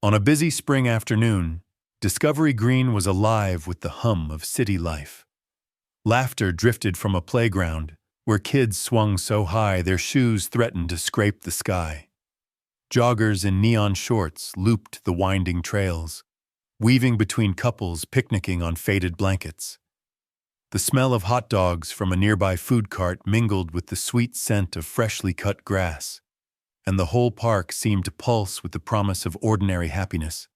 On a busy spring afternoon, Discovery Green was alive with the hum of city life. Laughter drifted from a playground where kids swung so high their shoes threatened to scrape the sky. Joggers in neon shorts looped the winding trails, weaving between couples picnicking on faded blankets. The smell of hot dogs from a nearby food cart mingled with the sweet scent of freshly cut grass, and the whole park seemed to pulse with the promise of ordinary happiness.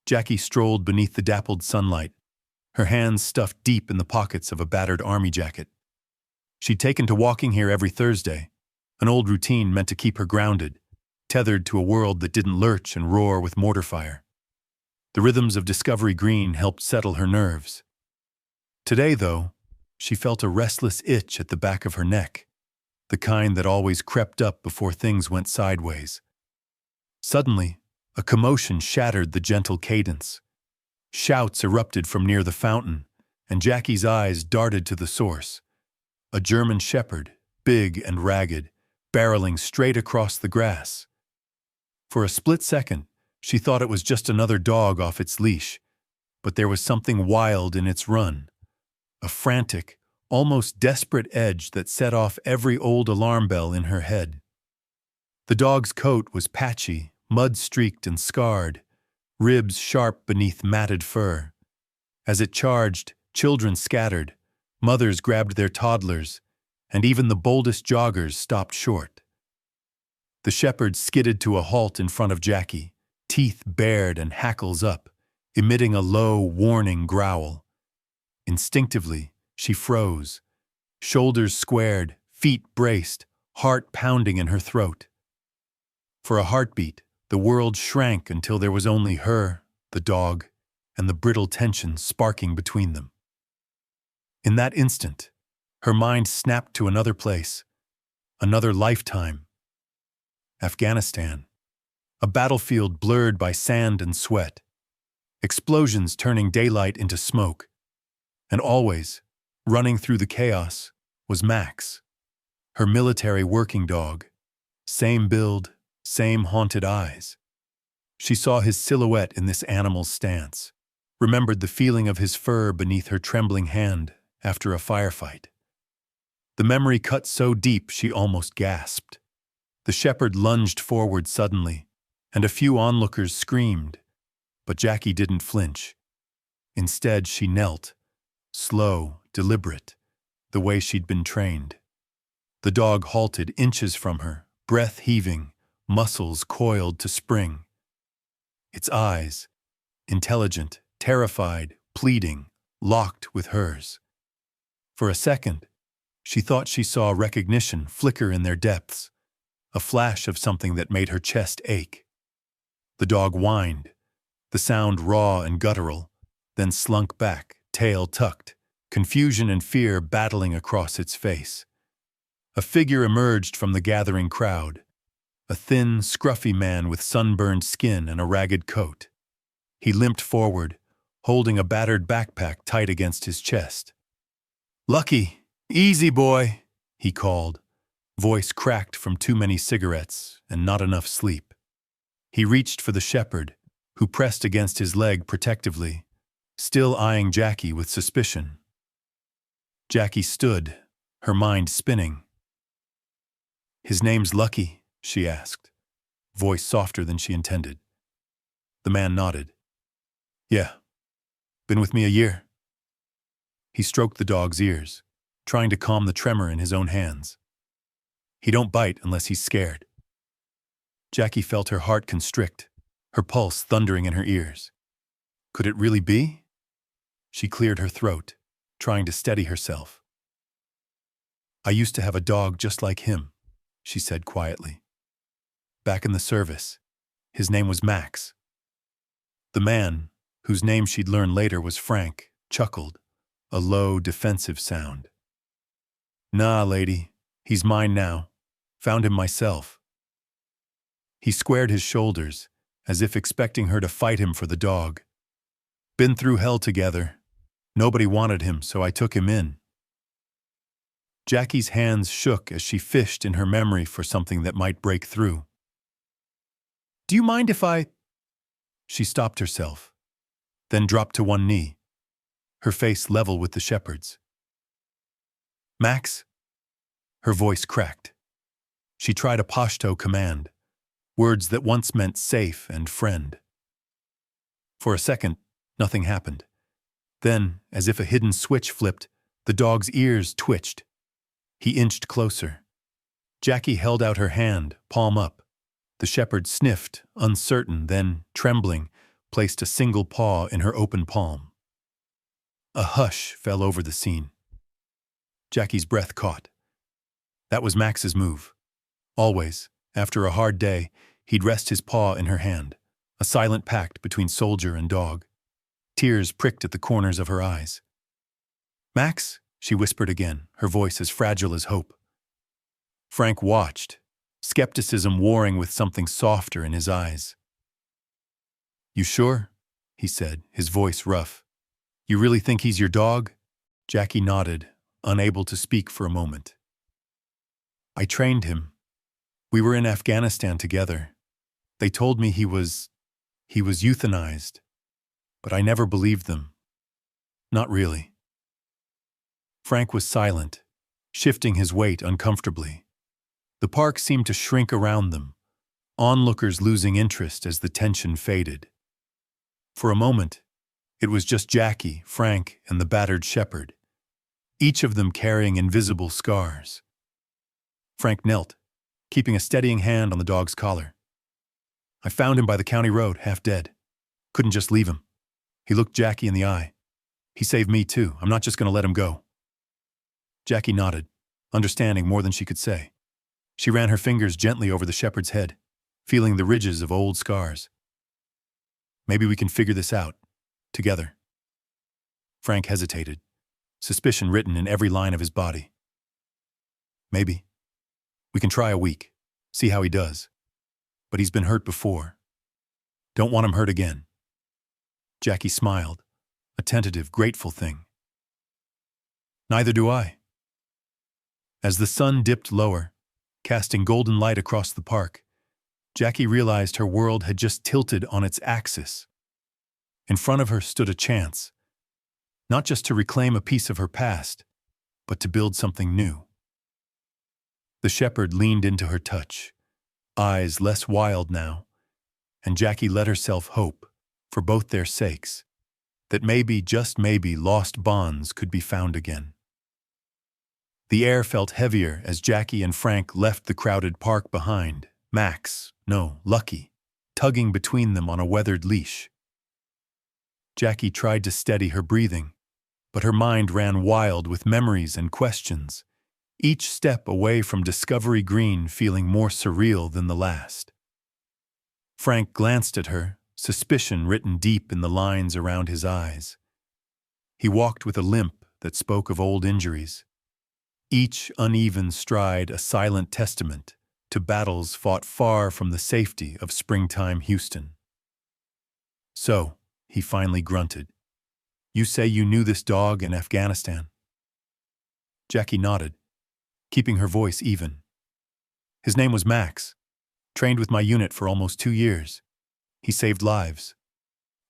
Jackie strolled beneath the dappled sunlight, her hands stuffed deep in the pockets of a battered army jacket. She'd taken to walking here every Thursday, an old routine meant to keep her grounded, tethered to a world that didn't lurch and roar with mortar fire. The rhythms of Discovery Green helped settle her nerves. Today, though, she felt a restless itch at the back of her neck, the kind that always crept up before things went sideways. Suddenly, a commotion shattered the gentle cadence. Shouts erupted from near the fountain, and Jackie's eyes darted to the source. A German shepherd, big and ragged, barreling straight across the grass. For a split second, she thought it was just another dog off its leash, but there was something wild in its run. A frantic, almost desperate edge that set off every old alarm bell in her head. The dog's coat was patchy, mud-streaked and scarred, ribs sharp beneath matted fur. As it charged, children scattered, mothers grabbed their toddlers, and even the boldest joggers stopped short. The shepherd skidded to a halt in front of Jackie, teeth bared and hackles up, emitting a low, warning growl. Instinctively, she froze, shoulders squared, feet braced, heart pounding in her throat. For a heartbeat, the world shrank until there was only her, the dog, and the brittle tension sparking between them. In that instant, her mind snapped to another place, another lifetime. Afghanistan, a battlefield blurred by sand and sweat, explosions turning daylight into smoke, and always, running through the chaos, was Max, her military working dog, same build, same haunted eyes. She saw his silhouette in this animal's stance, remembered the feeling of his fur beneath her trembling hand after a firefight. The memory cut so deep she almost gasped. The shepherd lunged forward suddenly, and a few onlookers screamed, but Jackie didn't flinch. Instead, she knelt, slow, deliberate, the way she'd been trained. The dog halted inches from her, breath heaving, muscles coiled to spring. Its eyes, intelligent, terrified, pleading, locked with hers. For a second, she thought she saw recognition flicker in their depths, a flash of something that made her chest ache. The dog whined, the sound raw and guttural, then slunk back, tail tucked, confusion and fear battling across its face. A figure emerged from the gathering crowd, a thin, scruffy man with sunburned skin and a ragged coat. He limped forward, holding a battered backpack tight against his chest. "Lucky, easy boy," he called, voice cracked from too many cigarettes and not enough sleep. He reached for the shepherd, who pressed against his leg protectively, still eyeing Jackie with suspicion. Jackie stood, her mind spinning. "His name's Lucky?" she asked, voice softer than she intended. The man nodded. "Yeah, been with me a year." He stroked the dog's ears, trying to calm the tremor in his own hands. "He don't bite unless he's scared." Jackie felt her heart constrict, her pulse thundering in her ears. Could it really be? She cleared her throat, trying to steady herself. "I used to have a dog just like him," she said quietly. "Back in the service. His name was Max." The man, whose name she'd learn later was Frank, chuckled, a low, defensive sound. "Nah, lady, he's mine now. Found him myself." He squared his shoulders, as if expecting her to fight him for the dog. "Been through hell together. Nobody wanted him, so I took him in." Jackie's hands shook as she fished in her memory for something that might break through. "Do you mind if I—" She stopped herself, then dropped to one knee, her face level with the shepherd's. "Max?" Her voice cracked. She tried a Pashto command, words that once meant safe and friend. For a second, nothing happened. Then, as if a hidden switch flipped, the dog's ears twitched. He inched closer. Jackie held out her hand, palm up. The shepherd sniffed, uncertain, then, trembling, placed a single paw in her open palm. A hush fell over the scene. Jackie's breath caught. That was Max's move. Always, after a hard day, he'd rest his paw in her hand, a silent pact between soldier and dog. Tears pricked at the corners of her eyes. "Max?" she whispered again, her voice as fragile as hope. Frank watched, skepticism warring with something softer in his eyes. "You sure?" he said, his voice rough. "You really think he's your dog?" Jackie nodded, unable to speak for a moment. "I trained him. We were in Afghanistan together. They told me he was euthanized, but I never believed them. Not really." Frank was silent, shifting his weight uncomfortably. The park seemed to shrink around them, onlookers losing interest as the tension faded. For a moment, it was just Jackie, Frank, and the battered shepherd, each of them carrying invisible scars. Frank knelt, keeping a steadying hand on the dog's collar. "I found him by the county road, half dead. Couldn't just leave him." He looked Jackie in the eye. "He saved me too. I'm not just going to let him go." Jackie nodded, understanding more than she could say. She ran her fingers gently over the shepherd's head, feeling the ridges of old scars. "Maybe we can figure this out, together." Frank hesitated, suspicion written in every line of his body. "Maybe. We can try a week, see how he does. But he's been hurt before. Don't want him hurt again." Jackie smiled, a tentative, grateful thing. "Neither do I." As the sun dipped lower, casting golden light across the park, Jackie realized her world had just tilted on its axis. In front of her stood a chance, not just to reclaim a piece of her past, but to build something new. The shepherd leaned into her touch, eyes less wild now, and Jackie let herself hope, for both their sakes, that maybe, just maybe, lost bonds could be found again. The air felt heavier as Jackie and Frank left the crowded park behind, Lucky, tugging between them on a weathered leash. Jackie tried to steady her breathing, but her mind ran wild with memories and questions, each step away from Discovery Green feeling more surreal than the last. Frank glanced at her, suspicion written deep in the lines around his eyes. He walked with a limp that spoke of old injuries, each uneven stride a silent testament to battles fought far from the safety of springtime Houston. "So," he finally grunted, "you say you knew this dog in Afghanistan?" Jackie nodded, keeping her voice even. "His name was Max. Trained with my unit for almost 2 years. He saved lives.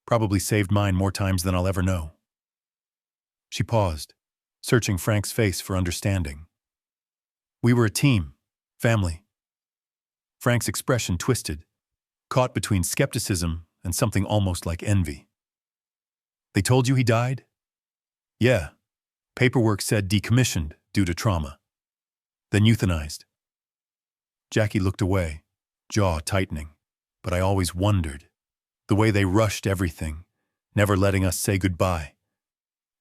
Probably saved mine more times than I'll ever know." She paused, searching Frank's face for understanding. "We were a team, family." Frank's expression twisted, caught between skepticism and something almost like envy. "They told you he died?" "Yeah. Paperwork said decommissioned due to trauma. Then euthanized." Jackie looked away, jaw tightening. "But I always wondered. The way they rushed everything, never letting us say goodbye."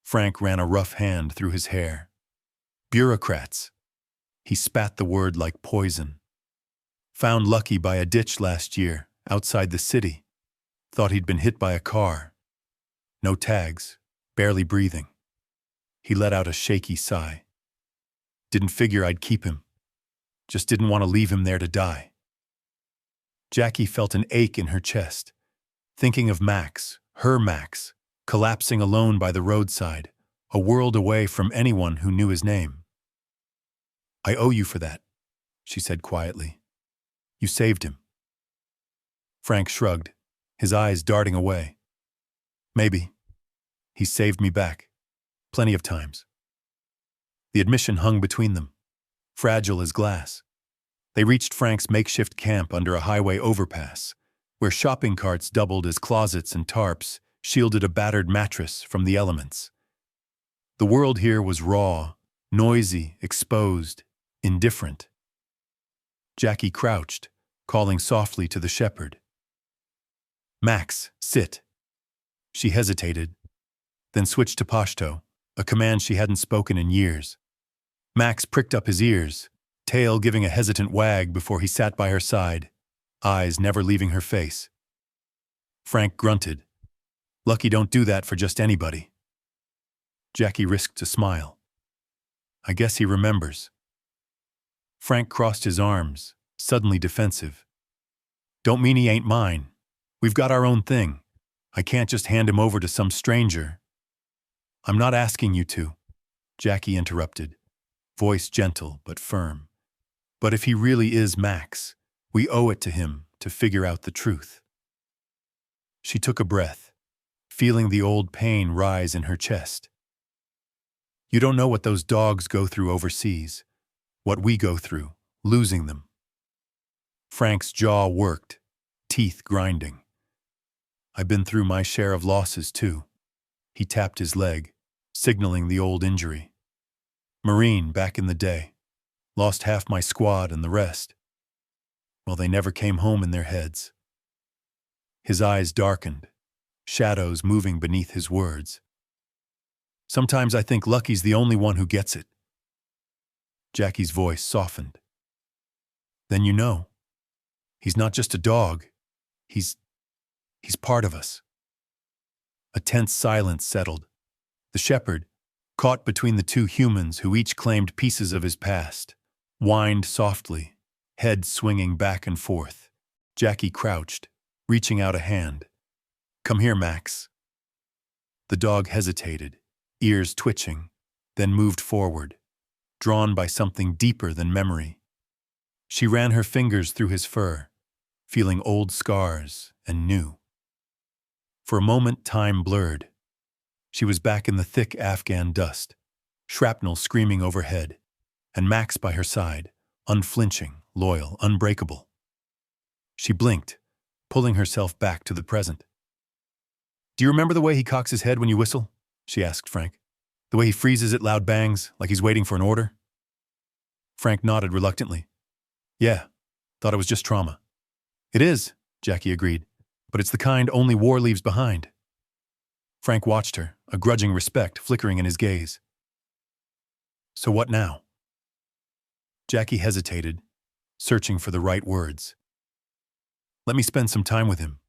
Frank ran a rough hand through his hair. "Bureaucrats." He spat the word like poison. "Found Lucky by a ditch last year, outside the city. Thought he'd been hit by a car. No tags, barely breathing." He let out a shaky sigh. "Didn't figure I'd keep him. Just didn't want to leave him there to die." Jackie felt an ache in her chest, thinking of Max, her Max, collapsing alone by the roadside, a world away from anyone who knew his name. "I owe you for that," she said quietly. "You saved him." Frank shrugged, his eyes darting away. Maybe. He's saved me back. Plenty of times. The admission hung between them, fragile as glass. They reached Frank's makeshift camp under a highway overpass, where shopping carts doubled as closets and tarps shielded a battered mattress from the elements. The world here was raw, noisy, exposed, indifferent. Jackie crouched, calling softly to the shepherd. "Max, sit." She hesitated, then switched to Pashto, a command she hadn't spoken in years. Max pricked up his ears, tail giving a hesitant wag before he sat by her side, eyes never leaving her face. Frank grunted. "Lucky don't do that for just anybody." Jackie risked a smile. "I guess he remembers." Frank crossed his arms, suddenly defensive. "Don't mean he ain't mine. We've got our own thing. I can't just hand him over to some stranger." "I'm not asking you to," Jackie interrupted, voice gentle but firm. "But if he really is Max, we owe it to him to figure out the truth." She took a breath, feeling the old pain rise in her chest. "You don't know what those dogs go through overseas, what we go through, losing them." Frank's jaw worked, teeth grinding. "I've been through my share of losses, too." He tapped his leg, signaling the old injury. "Marine back in the day. Lost half my squad and the rest. Well, they never came home in their heads." His eyes darkened, shadows moving beneath his words. "Sometimes I think Lucky's the only one who gets it." Jackie's voice softened. "Then you know. He's not just a dog. He's part of us." A tense silence settled. The shepherd, caught between the two humans who each claimed pieces of his past, whined softly, head swinging back and forth. Jackie crouched, reaching out a hand. "Come here, Max." The dog hesitated, ears twitching, then moved forward, drawn by something deeper than memory. She ran her fingers through his fur, feeling old scars and new. For a moment, time blurred. She was back in the thick Afghan dust, shrapnel screaming overhead, and Max by her side, unflinching, loyal, unbreakable. She blinked, pulling herself back to the present. "Do you remember the way he cocks his head when you whistle?" she asked Frank. "The way he freezes at loud bangs, like he's waiting for an order?" Frank nodded reluctantly. "Yeah, thought it was just trauma." "It is," Jackie agreed, "but it's the kind only war leaves behind." Frank watched her, a grudging respect flickering in his gaze. "So what now?" Jackie hesitated, searching for the right words. "Let me spend some time with him.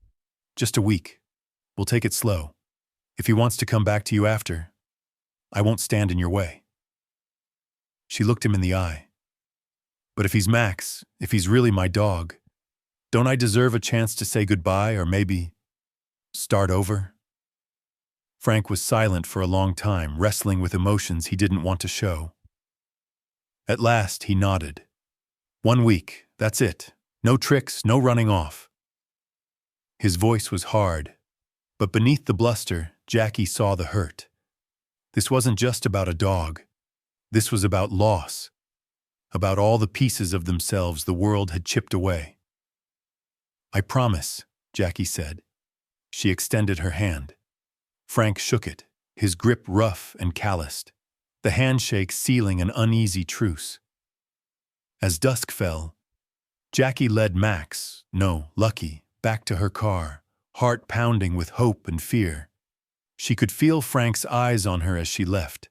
Just a week. We'll take it slow. If he wants to come back to you after, I won't stand in your way." She looked him in the eye. "But if he's Max, if he's really my dog, don't I deserve a chance to say goodbye or maybe start over?" Frank was silent for a long time, wrestling with emotions he didn't want to show. At last, he nodded. "1 week, that's it. No tricks, no running off." His voice was hard, but beneath the bluster, Jackie saw the hurt. This wasn't just about a dog. This was about loss, about all the pieces of themselves the world had chipped away. "I promise," Jackie said. She extended her hand. Frank shook it, his grip rough and calloused, the handshake sealing an uneasy truce. As dusk fell, Jackie led Max, no, Lucky, back to her car, heart pounding with hope and fear. She could feel Frank's eyes on her as she left,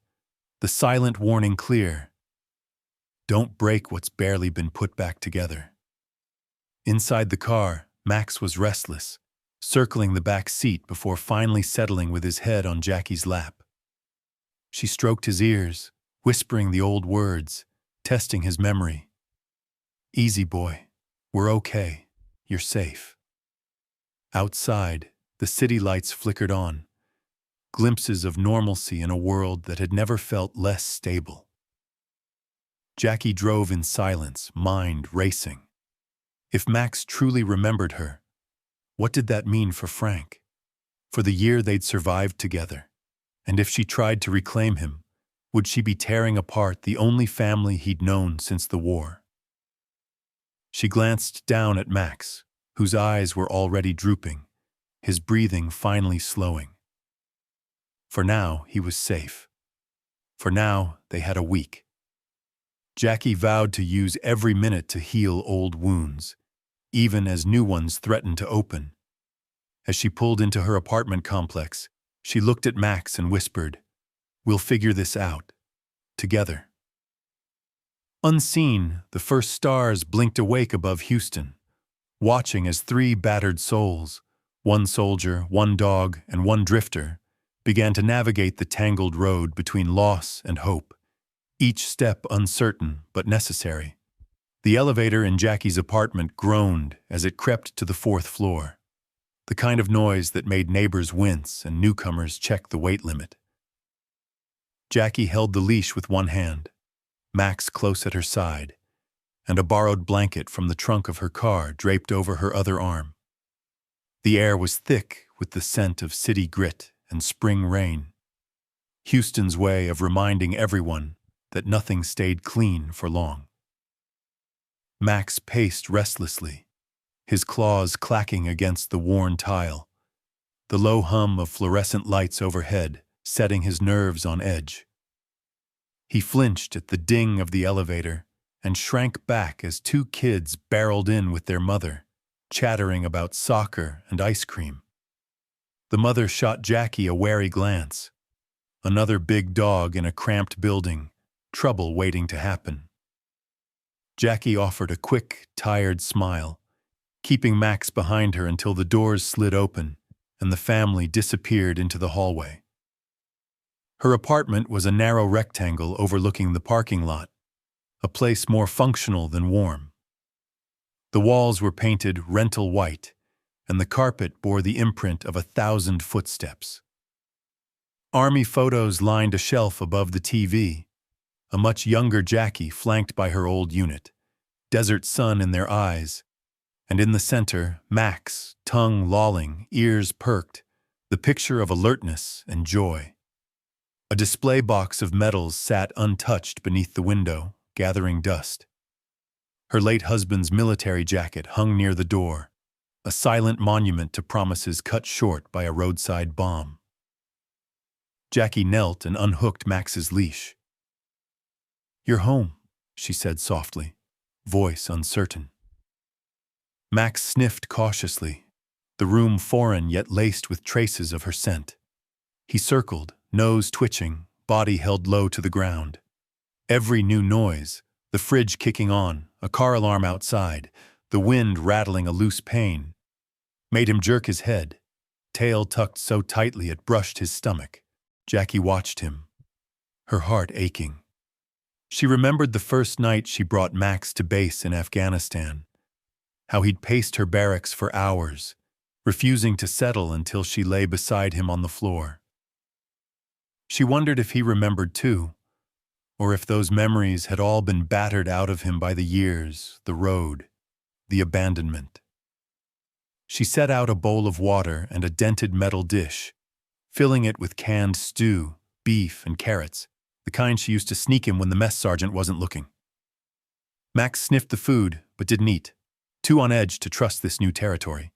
the silent warning clear. Don't break what's barely been put back together. Inside the car, Max was restless, circling the back seat before finally settling with his head on Jackie's lap. She stroked his ears, whispering the old words, testing his memory. "Easy, boy. We're okay. You're safe." Outside, the city lights flickered on, glimpses of normalcy in a world that had never felt less stable. Jackie drove in silence, mind racing. If Max truly remembered her, What did that mean for Frank? For the year they'd survived together? And if she tried to reclaim him, would she be tearing apart the only family he'd known since the war? She glanced down at Max, whose eyes were already drooping, his breathing finally slowing. For now, he was safe. For now, they had a week. Jackie vowed to use every minute to heal old wounds, even as new ones threatened to open. As she pulled into her apartment complex, she looked at Max and whispered, "We'll figure this out. Together." Unseen, the first stars blinked awake above Houston, watching as 3 battered souls, 1 soldier, 1 dog, and 1 drifter, began to navigate the tangled road between loss and hope, each step uncertain but necessary. The elevator in Jackie's apartment groaned as it crept to the 4th floor, the kind of noise that made neighbors wince and newcomers check the weight limit. Jackie held the leash with one hand, Max close at her side, and a borrowed blanket from the trunk of her car draped over her other arm. The air was thick with the scent of city grit and spring rain, Houston's way of reminding everyone that nothing stayed clean for long. Max paced restlessly, his claws clacking against the worn tile, the low hum of fluorescent lights overhead setting his nerves on edge. He flinched at the ding of the elevator and shrank back as 2 kids barreled in with their mother, chattering about soccer and ice cream. The mother shot Jackie a wary glance. Another big dog in a cramped building, trouble waiting to happen. Jackie offered a quick, tired smile, keeping Max behind her until the doors slid open and the family disappeared into the hallway. Her apartment was a narrow rectangle overlooking the parking lot, a place more functional than warm. The walls were painted rental white, and the carpet bore the imprint of 1,000 footsteps. Army photos lined a shelf above the TV, a much younger Jackie flanked by her old unit, desert sun in their eyes, and in the center, Max, tongue lolling, ears perked, the picture of alertness and joy. A display box of medals sat untouched beneath the window, gathering dust. Her late husband's military jacket hung near the door, a silent monument to promises cut short by a roadside bomb. Jackie knelt and unhooked Max's leash. "You're home," she said softly, voice uncertain. Max sniffed cautiously, the room foreign yet laced with traces of her scent. He circled, nose twitching, body held low to the ground. Every new noise, the fridge kicking on, a car alarm outside, the wind rattling a loose pane, made him jerk his head, tail tucked so tightly it brushed his stomach. Jackie watched him, her heart aching. She remembered the first night she brought Max to base in Afghanistan, how he'd paced her barracks for hours, refusing to settle until she lay beside him on the floor. She wondered if he remembered too, or if those memories had all been battered out of him by the years, the road, the abandonment. She set out a bowl of water and a dented metal dish, filling it with canned stew, beef, and carrots, the kind she used to sneak him when the mess sergeant wasn't looking. Max sniffed the food, but didn't eat, too on edge to trust this new territory.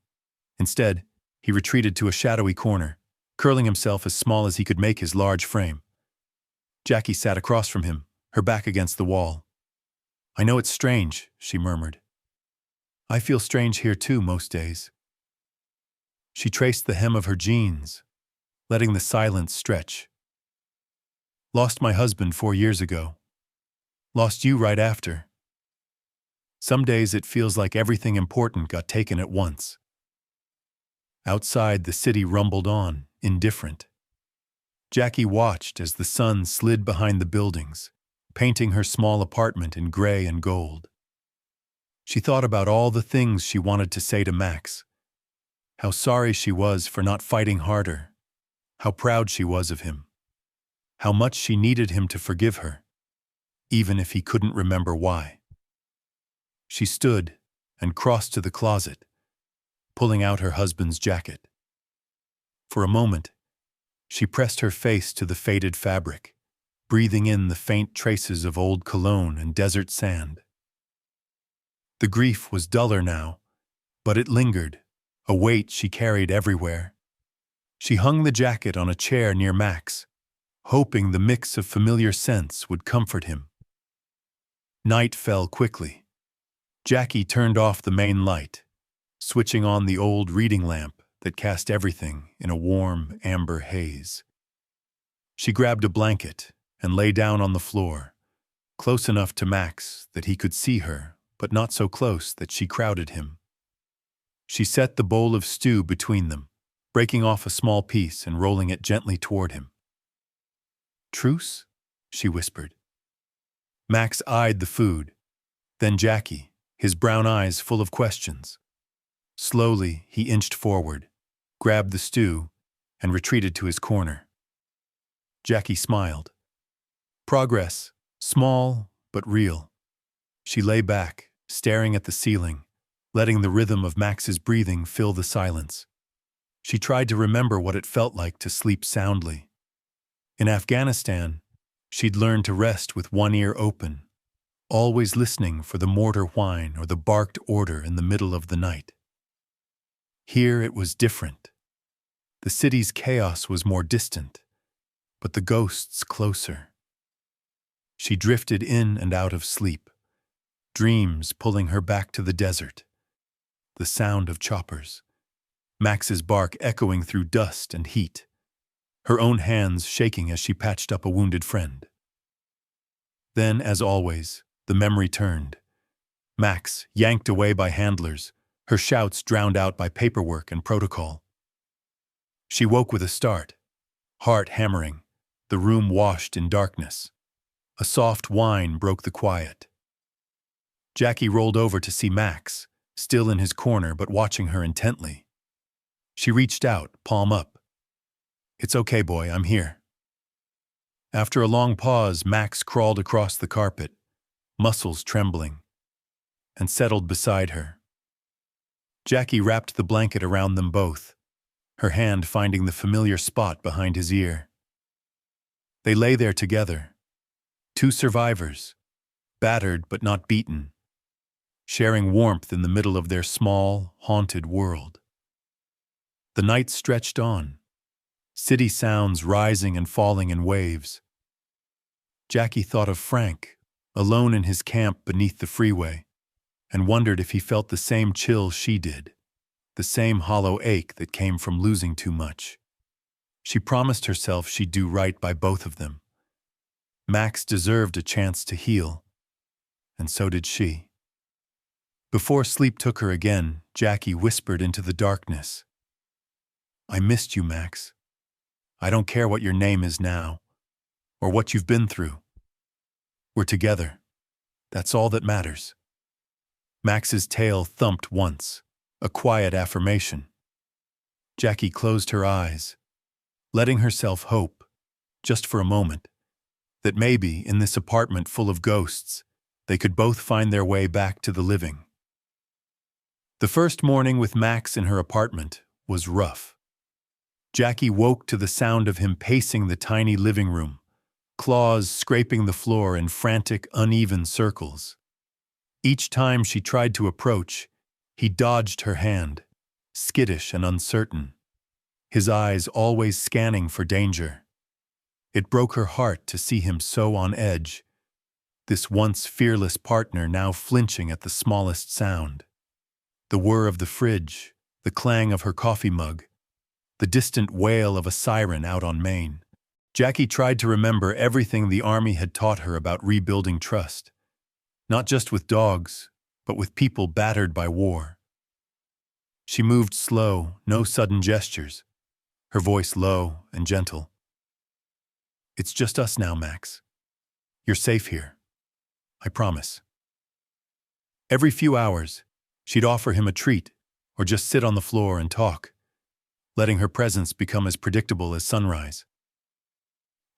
Instead, he retreated to a shadowy corner, curling himself as small as he could make his large frame. Jackie sat across from him, her back against the wall. "I know it's strange," she murmured. "I feel strange here too most days." She traced the hem of her jeans, letting the silence stretch. "Lost my husband 4 years ago. Lost you right after. Some days it feels like everything important got taken at once." Outside, the city rumbled on, indifferent. Jackie watched as the sun slid behind the buildings, painting her small apartment in gray and gold. She thought about all the things she wanted to say to Max. How sorry she was for not fighting harder. How proud she was of him. How much she needed him to forgive her, even if he couldn't remember why. She stood and crossed to the closet, pulling out her husband's jacket. For a moment, she pressed her face to the faded fabric, breathing in the faint traces of old cologne and desert sand. The grief was duller now, but it lingered, a weight she carried everywhere. She hung the jacket on a chair near Max, hoping the mix of familiar scents would comfort him. Night fell quickly. Jackie turned off the main light, switching on the old reading lamp that cast everything in a warm, amber haze. She grabbed a blanket and lay down on the floor, close enough to Max that he could see her, but not so close that she crowded him. She set the bowl of stew between them, breaking off a small piece and rolling it gently toward him. "Truce?" she whispered. Max eyed the food, then Jackie, his brown eyes full of questions. Slowly, he inched forward, grabbed the stew, and retreated to his corner. Jackie smiled. Progress, small but real. She lay back, staring at the ceiling, letting the rhythm of Max's breathing fill the silence. She tried to remember what it felt like to sleep soundly. In Afghanistan, she'd learned to rest with one ear open, always listening for the mortar whine or the barked order in the middle of the night. Here it was different. The city's chaos was more distant, but the ghosts closer. She drifted in and out of sleep, dreams pulling her back to the desert. The sound of choppers, Max's bark echoing through dust and heat, her own hands shaking as she patched up a wounded friend. Then, as always, the memory turned. Max, yanked away by handlers, her shouts drowned out by paperwork and protocol. She woke with a start, heart hammering, the room washed in darkness. A soft whine broke the quiet. Jackie rolled over to see Max, still in his corner but watching her intently. She reached out, palm up. "It's okay, boy, I'm here." After a long pause, Max crawled across the carpet, muscles trembling, and settled beside her. Jackie wrapped the blanket around them both, her hand finding the familiar spot behind his ear. They lay there together, two survivors, battered but not beaten, sharing warmth in the middle of their small, haunted world. The night stretched on, city sounds rising and falling in waves. Jackie thought of Frank, alone in his camp beneath the freeway, and wondered if he felt the same chill she did, the same hollow ache that came from losing too much. She promised herself she'd do right by both of them. Max deserved a chance to heal, and so did she. Before sleep took her again, Jackie whispered into the darkness, "I missed you, Max. I don't care what your name is now, or what you've been through. We're together. That's all that matters." Max's tail thumped once, a quiet affirmation. Jackie closed her eyes, letting herself hope, just for a moment, that maybe in this apartment full of ghosts, they could both find their way back to the living. The first morning with Max in her apartment was rough. Jackie woke to the sound of him pacing the tiny living room, claws scraping the floor in frantic, uneven circles. Each time she tried to approach, he dodged her hand, skittish and uncertain, his eyes always scanning for danger. It broke her heart to see him so on edge, this once fearless partner now flinching at the smallest sound. The whir of the fridge, the clang of her coffee mug, the distant wail of a siren out on Main. Jackie tried to remember everything the Army had taught her about rebuilding trust, not just with dogs, but with people battered by war. She moved slow, no sudden gestures, her voice low and gentle. "It's just us now, Max. You're safe here. I promise." Every few hours, she'd offer him a treat or just sit on the floor and talk, letting her presence become as predictable as sunrise.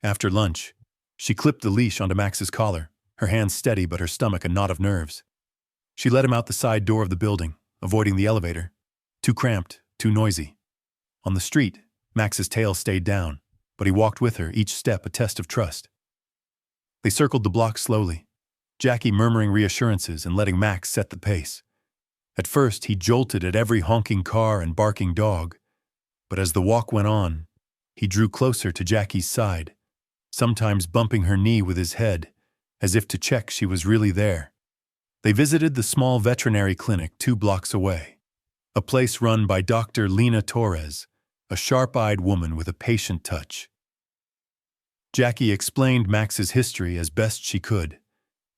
After lunch, she clipped the leash onto Max's collar, her hands steady but her stomach a knot of nerves. She let him out the side door of the building, avoiding the elevator, Too cramped, too noisy. On the street, Max's tail stayed down, but he walked with her, each step a test of trust. They circled the block slowly, Jackie murmuring reassurances and letting Max set the pace. At first, he jolted at every honking car and barking dog, but as the walk went on, he drew closer to Jackie's side, sometimes bumping her knee with his head, as if to check she was really there. They visited the small veterinary clinic 2 blocks away, a place run by Dr. Lena Torres, a sharp-eyed woman with a patient touch. Jackie explained Max's history as best she could: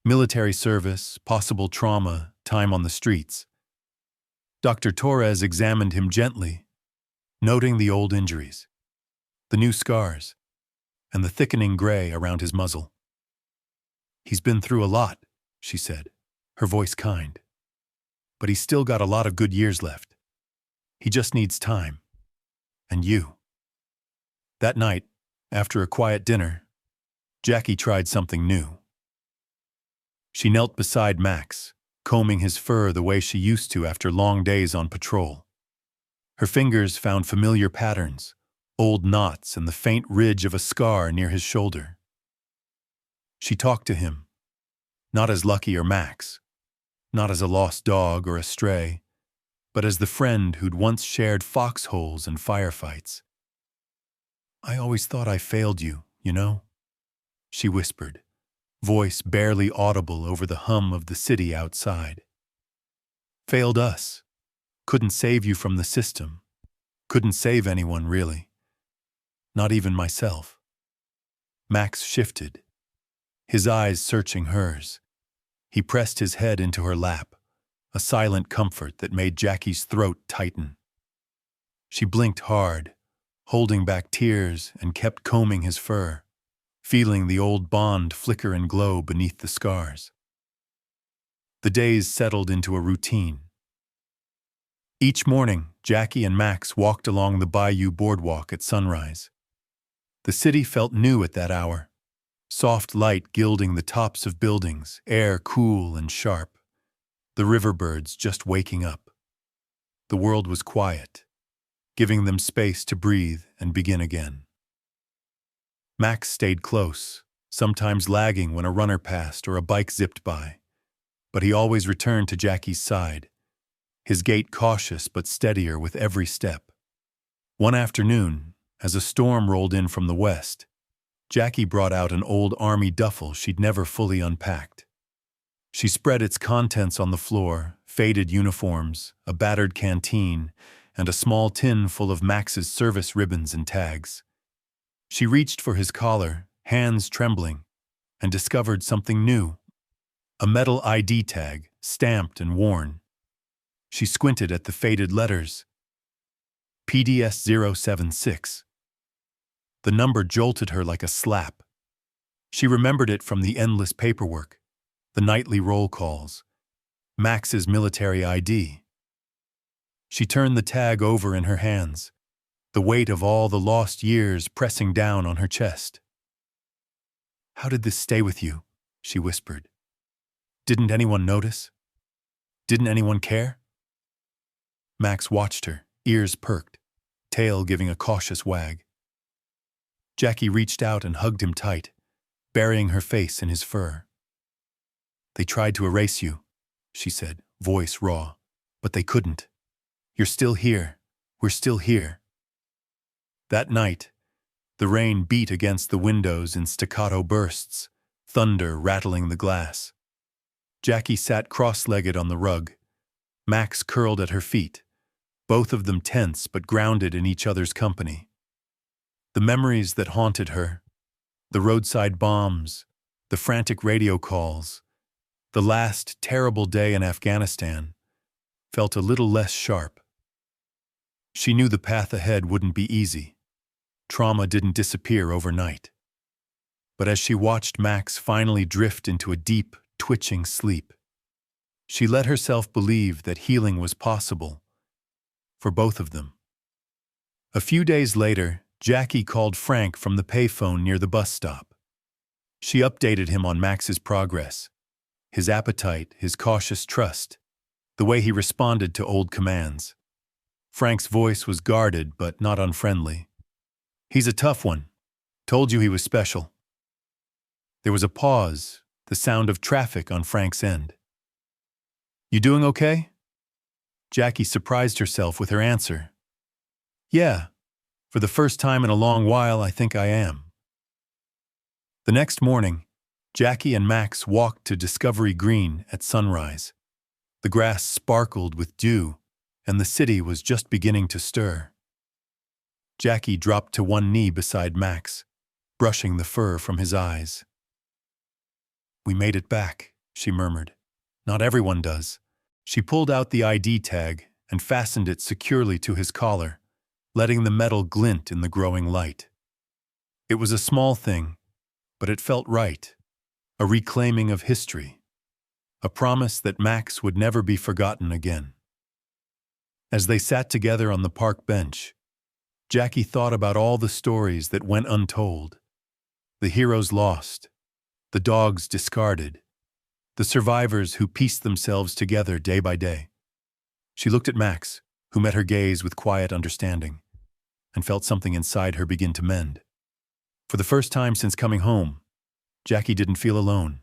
military service, possible trauma, time on the streets. Dr. Torres examined him gently, noting the old injuries, the new scars, and the thickening gray around his muzzle. "He's been through a lot," she said, her voice kind. "But he's still got a lot of good years left. He just needs time. And you." That night, after a quiet dinner, Jackie tried something new. She knelt beside Max, combing his fur the way she used to after long days on patrol. Her fingers found familiar patterns, old knots and the faint ridge of a scar near his shoulder. She talked to him, not as Lucky or Max, not as a lost dog or a stray, but as the friend who'd once shared foxholes and firefights. "I always thought I failed you, you know?" she whispered, voice barely audible over the hum of the city outside. "Failed us. Couldn't save you from the system. Couldn't save anyone, really. Not even myself." Max shifted, his eyes searching hers. He pressed his head into her lap, a silent comfort that made Jackie's throat tighten. She blinked hard, holding back tears, and kept combing his fur, feeling the old bond flicker and glow beneath the scars. The days settled into a routine. Each morning, Jackie and Max walked along the Bayou boardwalk at sunrise. The city felt new at that hour, soft light gilding the tops of buildings, air cool and sharp, the riverbirds just waking up. The world was quiet, giving them space to breathe and begin again. Max stayed close, sometimes lagging when a runner passed or a bike zipped by, but he always returned to Jackie's side, his gait cautious but steadier with every step. One afternoon, as a storm rolled in from the west, Jackie brought out an old army duffel she'd never fully unpacked. She spread its contents on the floor: faded uniforms, a battered canteen, and a small tin full of Max's service ribbons and tags. She reached for his collar, hands trembling, and discovered something new: a metal ID tag, stamped and worn. She squinted at the faded letters. PDS 076. The number jolted her like a slap. She remembered it from the endless paperwork, the nightly roll calls, Max's military ID. She turned the tag over in her hands, the weight of all the lost years pressing down on her chest. "How did this stay with you?" she whispered. "Didn't anyone notice? Didn't anyone care?" Max watched her, ears perked, tail giving a cautious wag. Jackie reached out and hugged him tight, burying her face in his fur. "They tried to erase you," she said, voice raw, "but they couldn't. You're still here. We're still here." That night, the rain beat against the windows in staccato bursts, thunder rattling the glass. Jackie sat cross-legged on the rug, Max curled at her feet, both of them tense but grounded in each other's company. The memories that haunted her, the roadside bombs, the frantic radio calls, the last terrible day in Afghanistan, felt a little less sharp. She knew the path ahead wouldn't be easy. Trauma didn't disappear overnight. But as she watched Max finally drift into a deep, twitching sleep, she let herself believe that healing was possible for both of them. A few days later, Jackie called Frank from the payphone near the bus stop. She updated him on Max's progress, his appetite, his cautious trust, the way he responded to old commands. Frank's voice was guarded but not unfriendly. "He's a tough one. Told you he was special." There was a pause, the sound of traffic on Frank's end. "You doing okay?" Jackie surprised herself with her answer. "Yeah, for the first time in a long while, I think I am." The next morning, Jackie and Max walked to Discovery Green at sunrise. The grass sparkled with dew, and the city was just beginning to stir. Jackie dropped to one knee beside Max, brushing the fur from his eyes. "We made it back," she murmured. "Not everyone does." She pulled out the ID tag and fastened it securely to his collar, letting the metal glint in the growing light. It was a small thing, but it felt right, a reclaiming of history, a promise that Max would never be forgotten again. As they sat together on the park bench, Jackie thought about all the stories that went untold. The heroes lost, the dogs discarded, the survivors who pieced themselves together day by day. She looked at Max, who met her gaze with quiet understanding, and felt something inside her begin to mend. For the first time since coming home, Jackie didn't feel alone.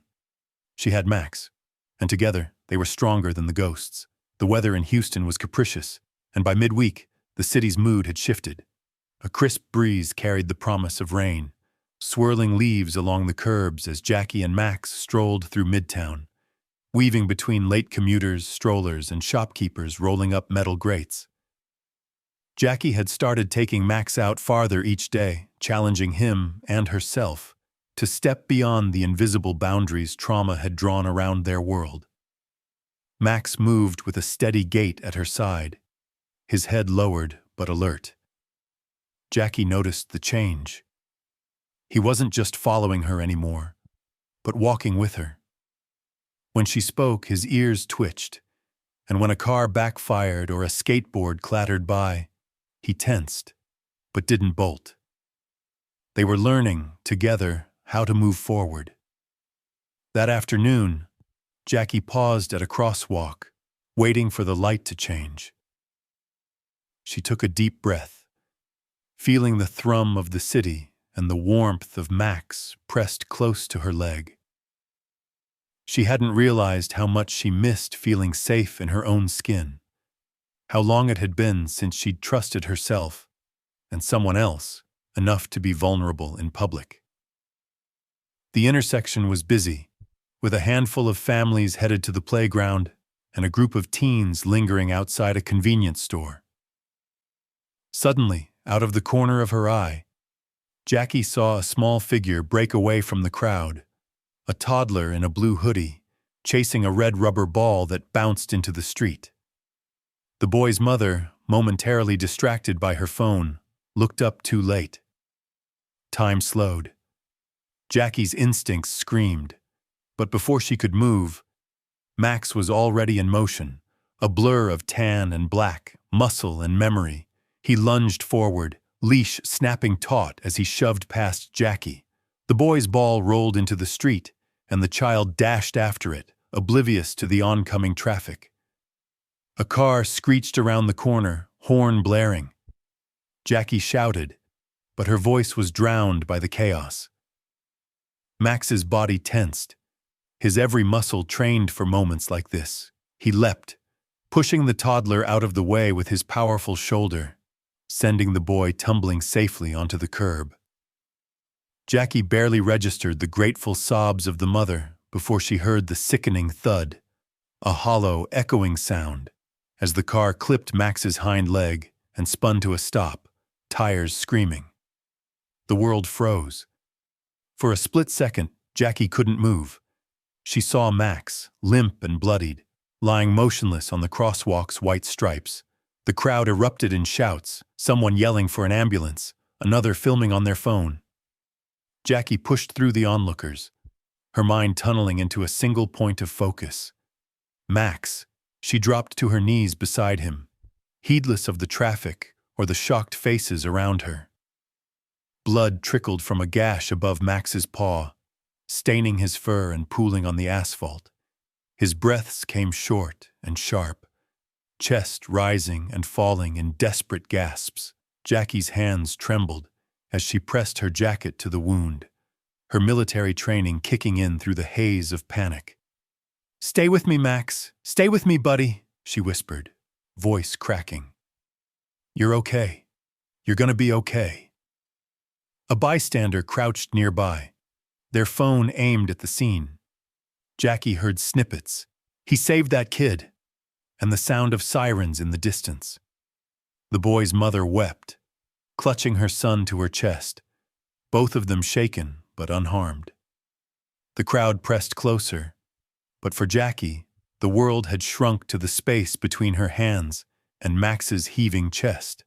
She had Max, and together they were stronger than the ghosts. The weather in Houston was capricious, and by midweek, the city's mood had shifted. A crisp breeze carried the promise of rain, swirling leaves along the curbs as Jackie and Max strolled through Midtown, weaving between late commuters, strollers, and shopkeepers rolling up metal grates. Jackie had started taking Max out farther each day, challenging him and herself to step beyond the invisible boundaries trauma had drawn around their world. Max moved with a steady gait at her side, his head lowered but alert. Jackie noticed the change. He wasn't just following her anymore, but walking with her. When she spoke, his ears twitched, and when a car backfired or a skateboard clattered by, he tensed, but didn't bolt. They were learning, together, how to move forward. That afternoon, Jackie paused at a crosswalk, waiting for the light to change. She took a deep breath, feeling the thrum of the city and the warmth of Max pressed close to her leg. She hadn't realized how much she missed feeling safe in her own skin, how long it had been since she'd trusted herself and someone else enough to be vulnerable in public. The intersection was busy, with a handful of families headed to the playground and a group of teens lingering outside a convenience store. Suddenly, out of the corner of her eye, Jackie saw a small figure break away from the crowd, a toddler in a blue hoodie, chasing a red rubber ball that bounced into the street. The boy's mother, momentarily distracted by her phone, looked up too late. Time slowed. Jackie's instincts screamed, but before she could move, Max was already in motion, a blur of tan and black, muscle and memory. He lunged forward, leash snapping taut as he shoved past Jackie. The boy's ball rolled into the street, and the child dashed after it, oblivious to the oncoming traffic. A car screeched around the corner, horn blaring. Jackie shouted, but her voice was drowned by the chaos. Max's body tensed, his every muscle trained for moments like this. He leapt, pushing the toddler out of the way with his powerful shoulder, sending the boy tumbling safely onto the curb. Jackie barely registered the grateful sobs of the mother before she heard the sickening thud, a hollow, echoing sound, as the car clipped Max's hind leg and spun to a stop, tires screaming. The world froze. For a split second, Jackie couldn't move. She saw Max, limp and bloodied, lying motionless on the crosswalk's white stripes. The crowd erupted in shouts, someone yelling for an ambulance, another filming on their phone. Jackie pushed through the onlookers, her mind tunneling into a single point of focus. Max. She dropped to her knees beside him, heedless of the traffic or the shocked faces around her. Blood trickled from a gash above Max's paw, staining his fur and pooling on the asphalt. His breaths came short and sharp. chest rising and falling in desperate gasps. Jackie's hands trembled as she pressed her jacket to the wound, her military training kicking in through the haze of panic. "Stay with me, Max. Stay with me, buddy," she whispered, voice cracking. "You're okay. You're gonna be okay." A bystander crouched nearby, their phone aimed at the scene. Jackie heard snippets. "He saved that kid," and the sound of sirens in the distance. The boy's mother wept, clutching her son to her chest, both of them shaken but unharmed. The crowd pressed closer, but for Jackie, the world had shrunk to the space between her hands and Max's heaving chest.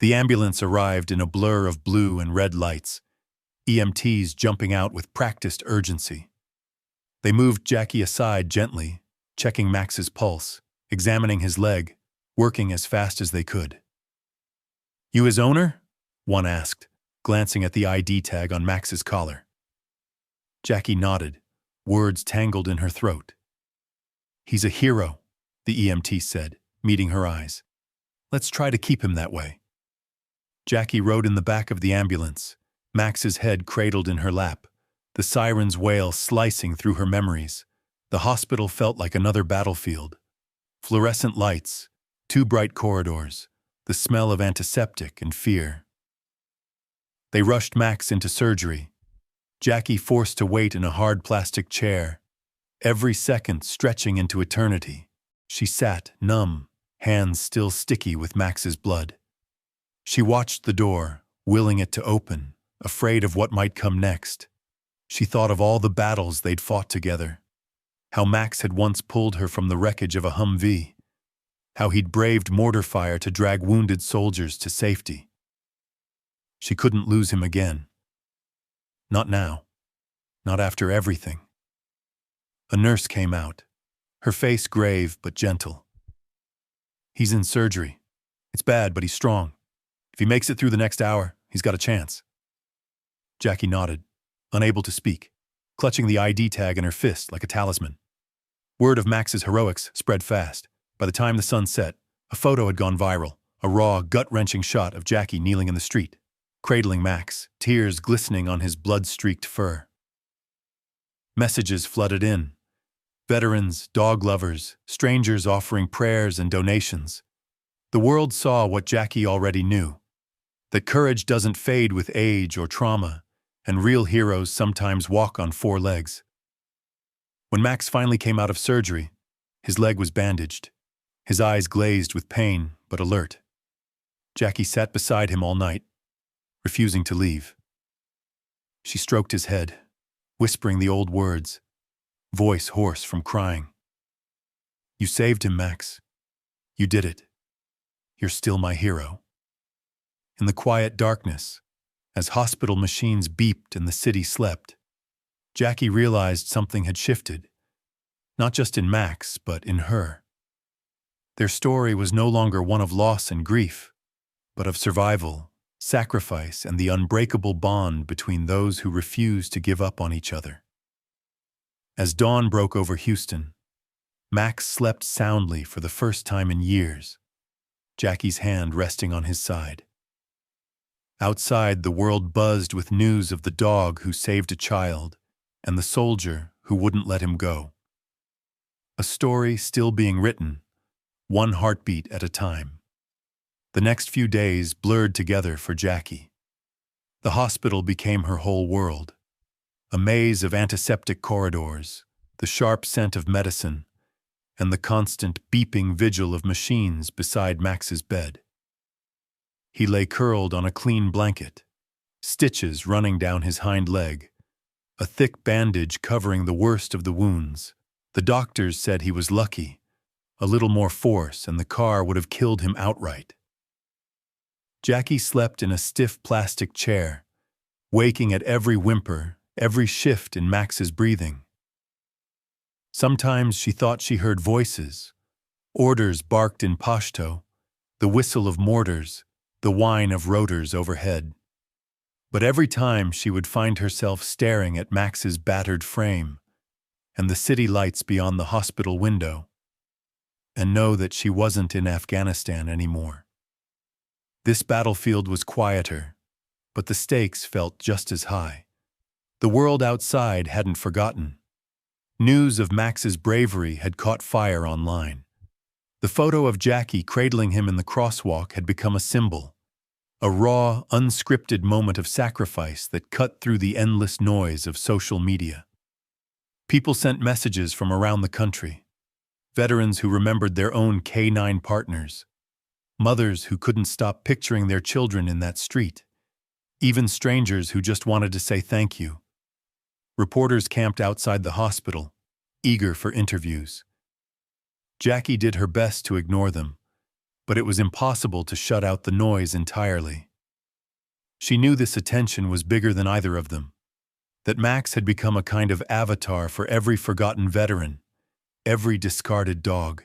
The ambulance arrived in a blur of blue and red lights, EMTs jumping out with practiced urgency. They moved Jackie aside gently, checking Max's pulse, examining his leg, working as fast as they could. "You his owner?" one asked, glancing at the ID tag on Max's collar. Jackie nodded, words tangled in her throat. "He's a hero," the EMT said, meeting her eyes. "Let's try to keep him that way." Jackie rode in the back of the ambulance, Max's head cradled in her lap, the siren's wail slicing through her memories. The hospital felt like another battlefield. Fluorescent lights, 2 bright corridors, the smell of antiseptic and fear. They rushed Max into surgery, Jackie forced to wait in a hard plastic chair, every second stretching into eternity. She sat, numb, hands still sticky with Max's blood. She watched the door, willing it to open, afraid of what might come next. She thought of all the battles they'd fought together, how Max had once pulled her from the wreckage of a Humvee, how he'd braved mortar fire to drag wounded soldiers to safety. She couldn't lose him again. Not now. Not after everything. A nurse came out, her face grave but gentle. "He's in surgery. It's bad, but he's strong. If he makes it through the next hour, he's got a chance." Jackie nodded, unable to speak, clutching the ID tag in her fist like a talisman. Word of Max's heroics spread fast. By the time the sun set, a photo had gone viral, a raw, gut-wrenching shot of Jackie kneeling in the street, cradling Max, tears glistening on his blood-streaked fur. Messages flooded in. Veterans, dog lovers, strangers offering prayers and donations. The world saw what Jackie already knew, that courage doesn't fade with age or trauma, and real heroes sometimes walk on 4 legs. When Max finally came out of surgery, his leg was bandaged, his eyes glazed with pain but alert. Jackie sat beside him all night, refusing to leave. She stroked his head, whispering the old words, voice hoarse from crying. "You saved him, Max. You did it. You're still my hero." In the quiet darkness, as hospital machines beeped and the city slept, Jackie realized something had shifted, not just in Max, but in her. Their story was no longer one of loss and grief, but of survival, sacrifice, and the unbreakable bond between those who refused to give up on each other. As dawn broke over Houston, Max slept soundly for the first time in years, Jackie's hand resting on his side. Outside, the world buzzed with news of the dog who saved a child and the soldier who wouldn't let him go. A story still being written, one heartbeat at a time. The next few days blurred together for Jackie. The hospital became her whole world, a maze of antiseptic corridors, the sharp scent of medicine, and the constant beeping vigil of machines beside Max's bed. He lay curled on a clean blanket, stitches running down his hind leg, a thick bandage covering the worst of the wounds. The doctors said he was lucky. A little more force and the car would have killed him outright. Jackie slept in a stiff plastic chair, waking at every whimper, every shift in Max's breathing. Sometimes she thought she heard voices, orders barked in Pashto, the whistle of mortars, the whine of rotors overhead. But every time she would find herself staring at Max's battered frame and the city lights beyond the hospital window. and know that she wasn't in Afghanistan anymore. This battlefield was quieter, but the stakes felt just as high. The world outside hadn't forgotten. News of Max's bravery had caught fire online. The photo of Jackie cradling him in the crosswalk had become a symbol, a raw, unscripted moment of sacrifice that cut through the endless noise of social media. People sent messages from around the country, veterans who remembered their own K-9 partners, mothers who couldn't stop picturing their children in that street, even strangers who just wanted to say thank you. Reporters camped outside the hospital, eager for interviews. Jackie did her best to ignore them, but it was impossible to shut out the noise entirely. She knew this attention was bigger than either of them, that Max had become a kind of avatar for every forgotten veteran, every discarded dog,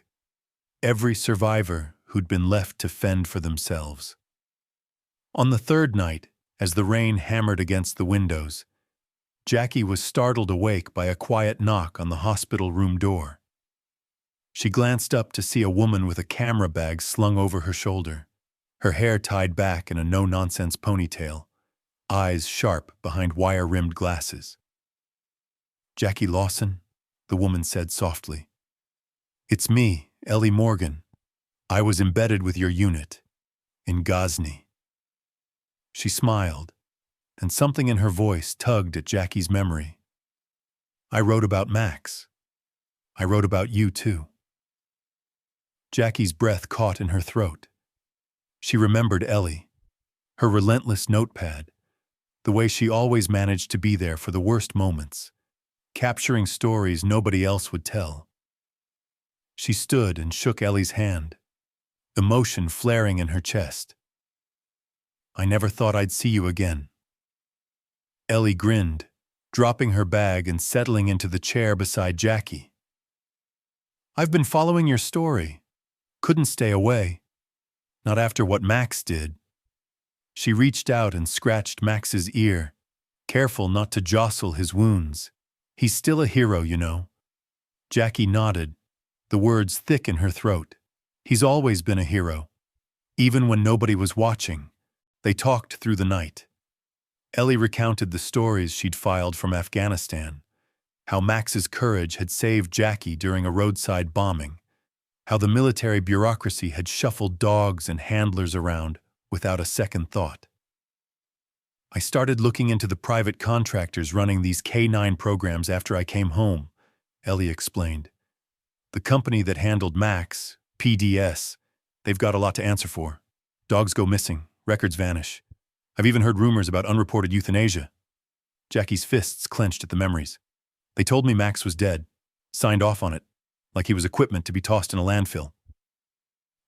every survivor who'd been left to fend for themselves. On the third night, as the rain hammered against the windows, Jackie was startled awake by a quiet knock on the hospital room door. She glanced up to see a woman with a camera bag slung over her shoulder, her hair tied back in a no-nonsense ponytail, eyes sharp behind wire-rimmed glasses. "Jackie Lawson," the woman said softly. "It's me, Ellie Morgan. I was embedded with your unit, in Ghazni." She smiled, and something in her voice tugged at Jackie's memory. "I wrote about Max. I wrote about you too." Jackie's breath caught in her throat. She remembered Ellie, her relentless notepad, the way she always managed to be there for the worst moments, capturing stories nobody else would tell. She stood and shook Ellie's hand, emotion flaring in her chest. "I never thought I'd see you again." Ellie grinned, dropping her bag and settling into the chair beside Jackie. "I've been following your story. Couldn't stay away. Not after what Max did." She reached out and scratched Max's ear, careful not to jostle his wounds. "He's still a hero, you know." Jackie nodded, the words thick in her throat. "He's always been a hero. Even when nobody was watching." They talked through the night. Ellie recounted the stories she'd filed from Afghanistan, how Max's courage had saved Jackie during a roadside bombing, how the military bureaucracy had shuffled dogs and handlers around without a second thought. "I started looking into the private contractors running these K-9 programs after I came home," Ellie explained. "The company that handled Max, PDS, they've got a lot to answer for. Dogs go missing, records vanish. I've even heard rumors about unreported euthanasia." Jackie's fists clenched at the memories. "They told me Max was dead, signed off on it, like he was equipment to be tossed in a landfill."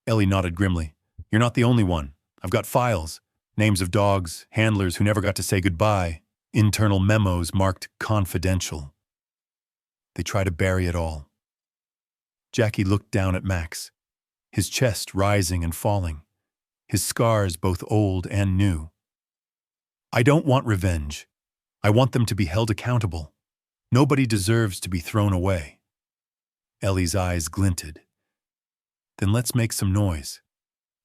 Ellie nodded grimly. "You're not the only one. I've got files, names of dogs, handlers who never got to say goodbye, internal memos marked confidential. They try to bury it all." Jackie looked down at Max, his chest rising and falling, his scars both old and new. "I don't want revenge. I want them to be held accountable. Nobody deserves to be thrown away." Ellie's eyes glinted. "Then let's make some noise.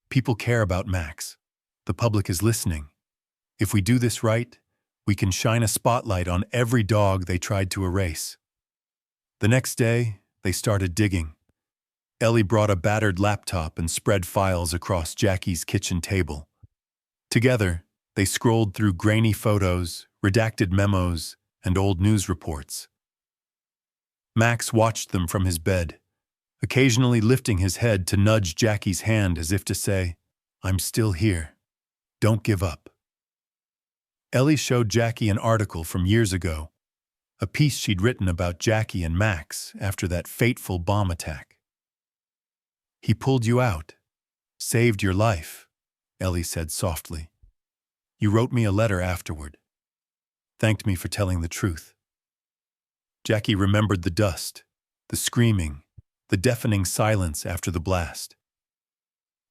People care about Max. The public is listening. If we do this right, we can shine a spotlight on every dog they tried to erase." The next day, they started digging. Ellie brought a battered laptop and spread files across Jackie's kitchen table. Together, they scrolled through grainy photos, redacted memos, and old news reports. Max watched them from his bed, occasionally lifting his head to nudge Jackie's hand as if to say, "I'm still here. Don't give up." Ellie showed Jackie an article from years ago, a piece she'd written about Jackie and Max after that fateful bomb attack. "He pulled you out, saved your life," Ellie said softly. "You wrote me a letter afterward. Thanked me for telling the truth." Jackie remembered the dust, the screaming, the deafening silence after the blast.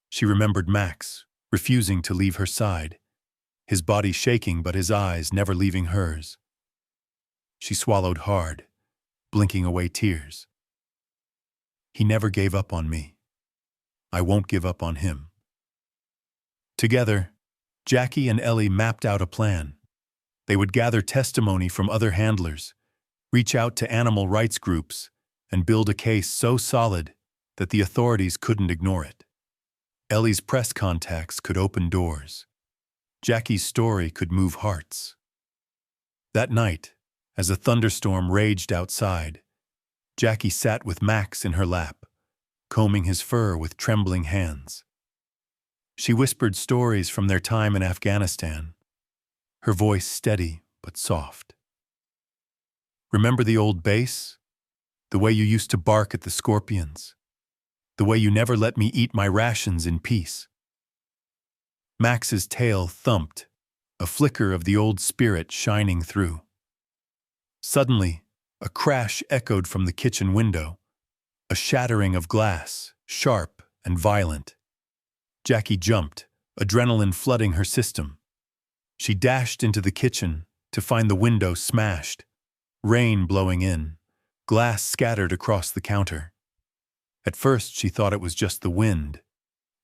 She remembered Max, refusing to leave her side, his body shaking but his eyes never leaving hers. She swallowed hard, blinking away tears. He never gave up on me. I won't give up on him. Together, Jackie and Ellie mapped out a plan. They would gather testimony from other handlers, reach out to animal rights groups, and build a case so solid that the authorities couldn't ignore it. Ellie's press contacts could open doors. Jackie's story could move hearts. That night, as a thunderstorm raged outside, Jackie sat with Max in her lap, combing his fur with trembling hands. She whispered stories from their time in Afghanistan, her voice steady but soft. Remember the old base? The way you used to bark at the scorpions? The way you never let me eat my rations in peace? Max's tail thumped, a flicker of the old spirit shining through. Suddenly, a crash echoed from the kitchen window, a shattering of glass, sharp and violent. Jackie jumped, adrenaline flooding her system. She dashed into the kitchen to find the window smashed, rain blowing in, glass scattered across the counter. At first she thought it was just the wind,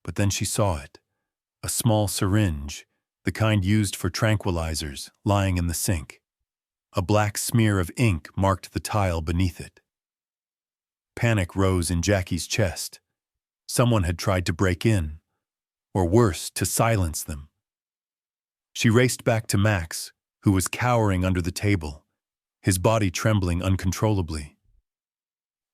but then she saw it. A small syringe, the kind used for tranquilizers, lying in the sink. A black smear of ink marked the tile beneath it. Panic rose in Jackie's chest. Someone had tried to break in, or worse, to silence them. She raced back to Max, who was cowering under the table, his body trembling uncontrollably.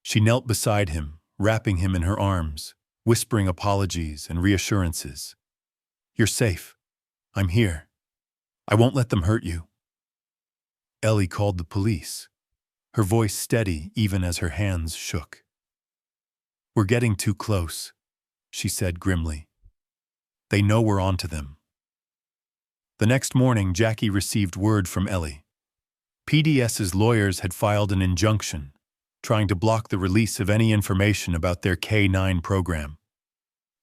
She knelt beside him, wrapping him in her arms, whispering apologies and reassurances. "You're safe. I'm here. I won't let them hurt you." Ellie called the police, her voice steady even as her hands shook. "We're getting too close," she said grimly. "They know we're onto them." The next morning, Jackie received word from Ellie. PDS's lawyers had filed an injunction, trying to block the release of any information about their K-9 program.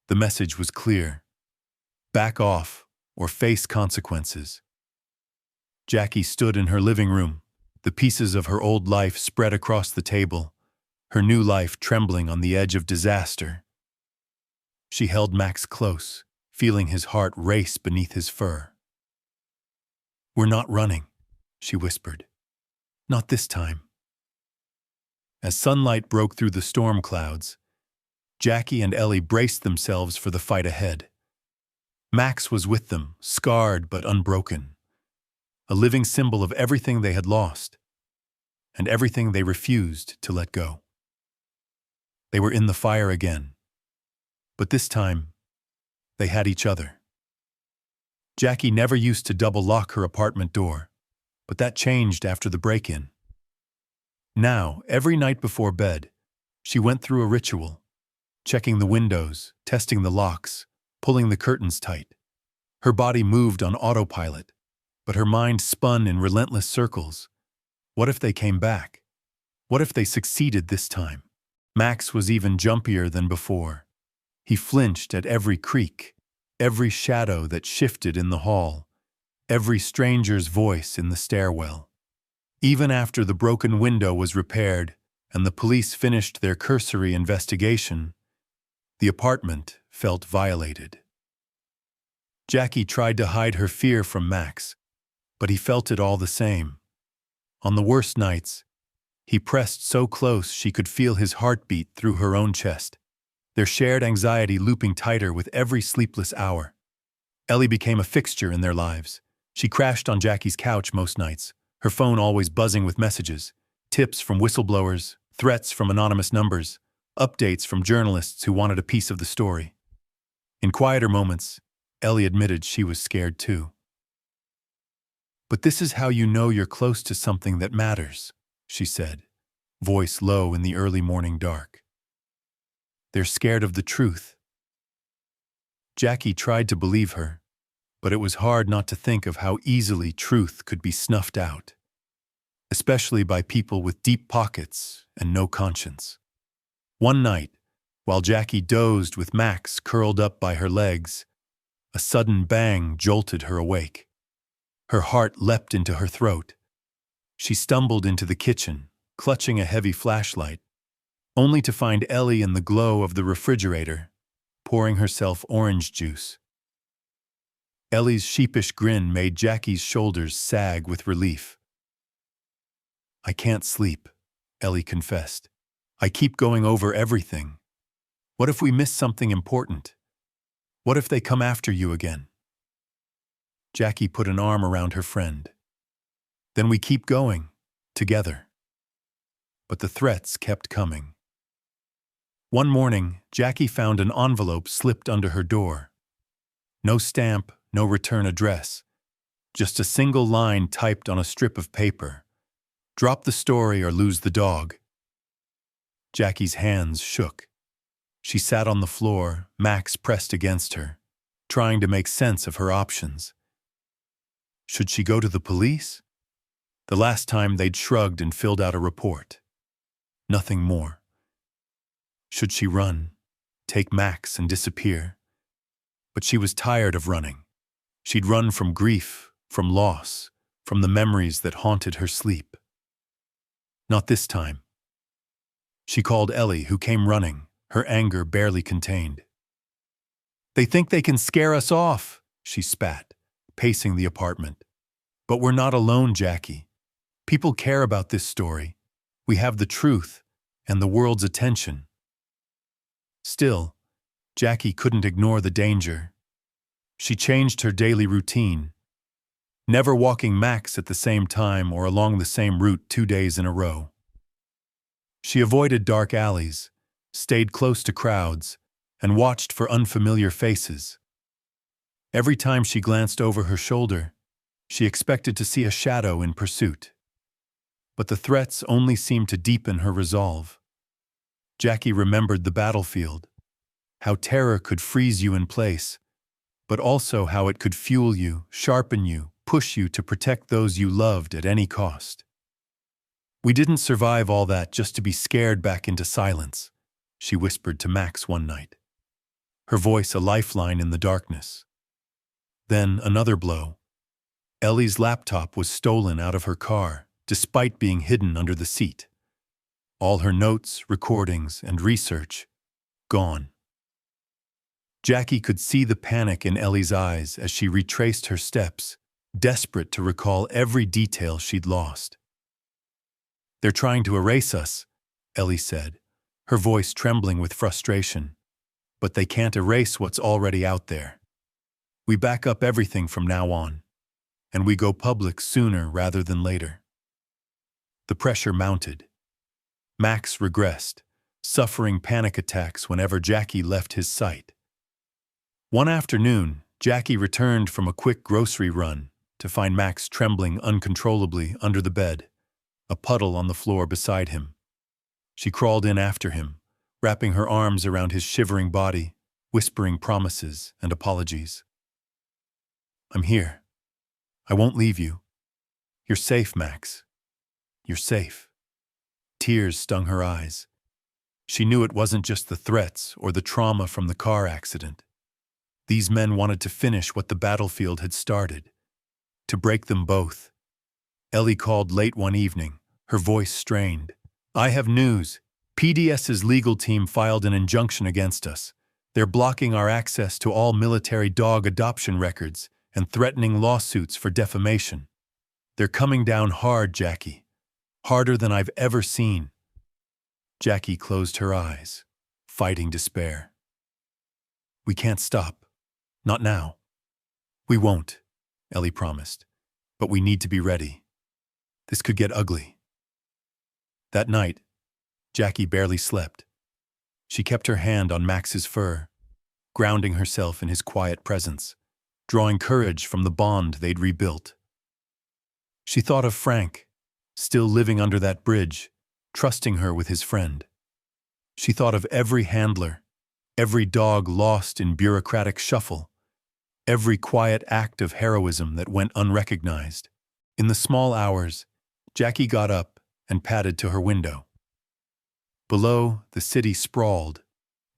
The message was clear: back off or face consequences. Jackie stood in her living room, the pieces of her old life spread across the table, her new life trembling on the edge of disaster. She held Max close, feeling his heart race beneath his fur. "We're not running," she whispered. "Not this time." As sunlight broke through the storm clouds, Jackie and Ellie braced themselves for the fight ahead. Max was with them, scarred but unbroken, a living symbol of everything they had lost and everything they refused to let go. They were in the fire again, but this time, they had each other. Jackie never used to double-lock her apartment door, but that changed after the break-in. Now, every night before bed, she went through a ritual, checking the windows, testing the locks, pulling the curtains tight. Her body moved on autopilot, but her mind spun in relentless circles. What if they came back? What if they succeeded this time? Max was even jumpier than before. He flinched at every creak, every shadow that shifted in the hall, every stranger's voice in the stairwell. Even after the broken window was repaired and the police finished their cursory investigation, the apartment felt violated. Jackie tried to hide her fear from Max, but he felt it all the same. On the worst nights, he pressed so close she could feel his heartbeat through her own chest, their shared anxiety looping tighter with every sleepless hour. Ellie became a fixture in their lives. She crashed on Jackie's couch most nights, her phone always buzzing with messages, tips from whistleblowers, threats from anonymous numbers, updates from journalists who wanted a piece of the story. In quieter moments, Ellie admitted she was scared too. "But this is how you know you're close to something that matters," she said, voice low in the early morning dark. "They're scared of the truth." Jackie tried to believe her, but it was hard not to think of how easily truth could be snuffed out, especially by people with deep pockets and no conscience. One night, while Jackie dozed with Max curled up by her legs, a sudden bang jolted her awake. Her heart leapt into her throat. She stumbled into the kitchen, clutching a heavy flashlight. only to find Ellie in the glow of the refrigerator, pouring herself orange juice. Ellie's sheepish grin made Jackie's shoulders sag with relief. "I can't sleep," Ellie confessed. "I keep going over everything. What if we miss something important? What if they come after you again?" Jackie put an arm around her friend. "Then we keep going, together." But the threats kept coming. One morning, Jackie found an envelope slipped under her door. No stamp, no return address. Just a single line typed on a strip of paper. "Drop the story or lose the dog." Jackie's hands shook. She sat on the floor, Max pressed against her, trying to make sense of her options. Should she go to the police? The last time they'd shrugged and filled out a report. Nothing more. Should she run, take Max and disappear? But she was tired of running. She'd run from grief, from loss, from the memories that haunted her sleep. Not this time. She called Ellie, who came running, her anger barely contained. "They think they can scare us off," she spat, pacing the apartment. "But we're not alone, Jackie. People care about this story. We have the truth and the world's attention." Still, Jackie couldn't ignore the danger. She changed her daily routine, never walking Max at the same time or along the same route 2 days in a row. She avoided dark alleys, stayed close to crowds, and watched for unfamiliar faces. Every time she glanced over her shoulder, she expected to see a shadow in pursuit. But the threats only seemed to deepen her resolve. Jackie remembered the battlefield, how terror could freeze you in place, but also how it could fuel you, sharpen you, push you to protect those you loved at any cost. "We didn't survive all that just to be scared back into silence," she whispered to Max one night, her voice a lifeline in the darkness. Then another blow. Ellie's laptop was stolen out of her car, despite being hidden under the seat. All her notes, recordings, and research gone. Jackie could see the panic in Ellie's eyes as she retraced her steps, desperate to recall every detail she'd lost. "They're trying to erase us," Ellie said, her voice trembling with frustration. "But they can't erase what's already out there. We back up everything from now on, and we go public sooner rather than later." The pressure mounted. Max regressed, suffering panic attacks whenever Jackie left his sight. One afternoon, Jackie returned from a quick grocery run to find Max trembling uncontrollably under the bed, a puddle on the floor beside him. She crawled in after him, wrapping her arms around his shivering body, whispering promises and apologies. "I'm here. I won't leave you. You're safe, Max. You're safe." Tears stung her eyes. She knew it wasn't just the threats or the trauma from the car accident. These men wanted to finish what the battlefield had started, to break them both. Ellie called late one evening, her voice strained. "I have news. PDS's legal team filed an injunction against us. They're blocking our access to all military dog adoption records and threatening lawsuits for defamation. They're coming down hard, Jackie. Harder than I've ever seen." Jackie closed her eyes, fighting despair. "We can't stop. Not now." "We won't," Ellie promised. "But we need to be ready. This could get ugly." That night, Jackie barely slept. She kept her hand on Max's fur, grounding herself in his quiet presence, drawing courage from the bond they'd rebuilt. She thought of Frank, still living under that bridge, trusting her with his friend. She thought of every handler, every dog lost in bureaucratic shuffle, every quiet act of heroism that went unrecognized. In the small hours, Jackie got up and padded to her window. Below, the city sprawled,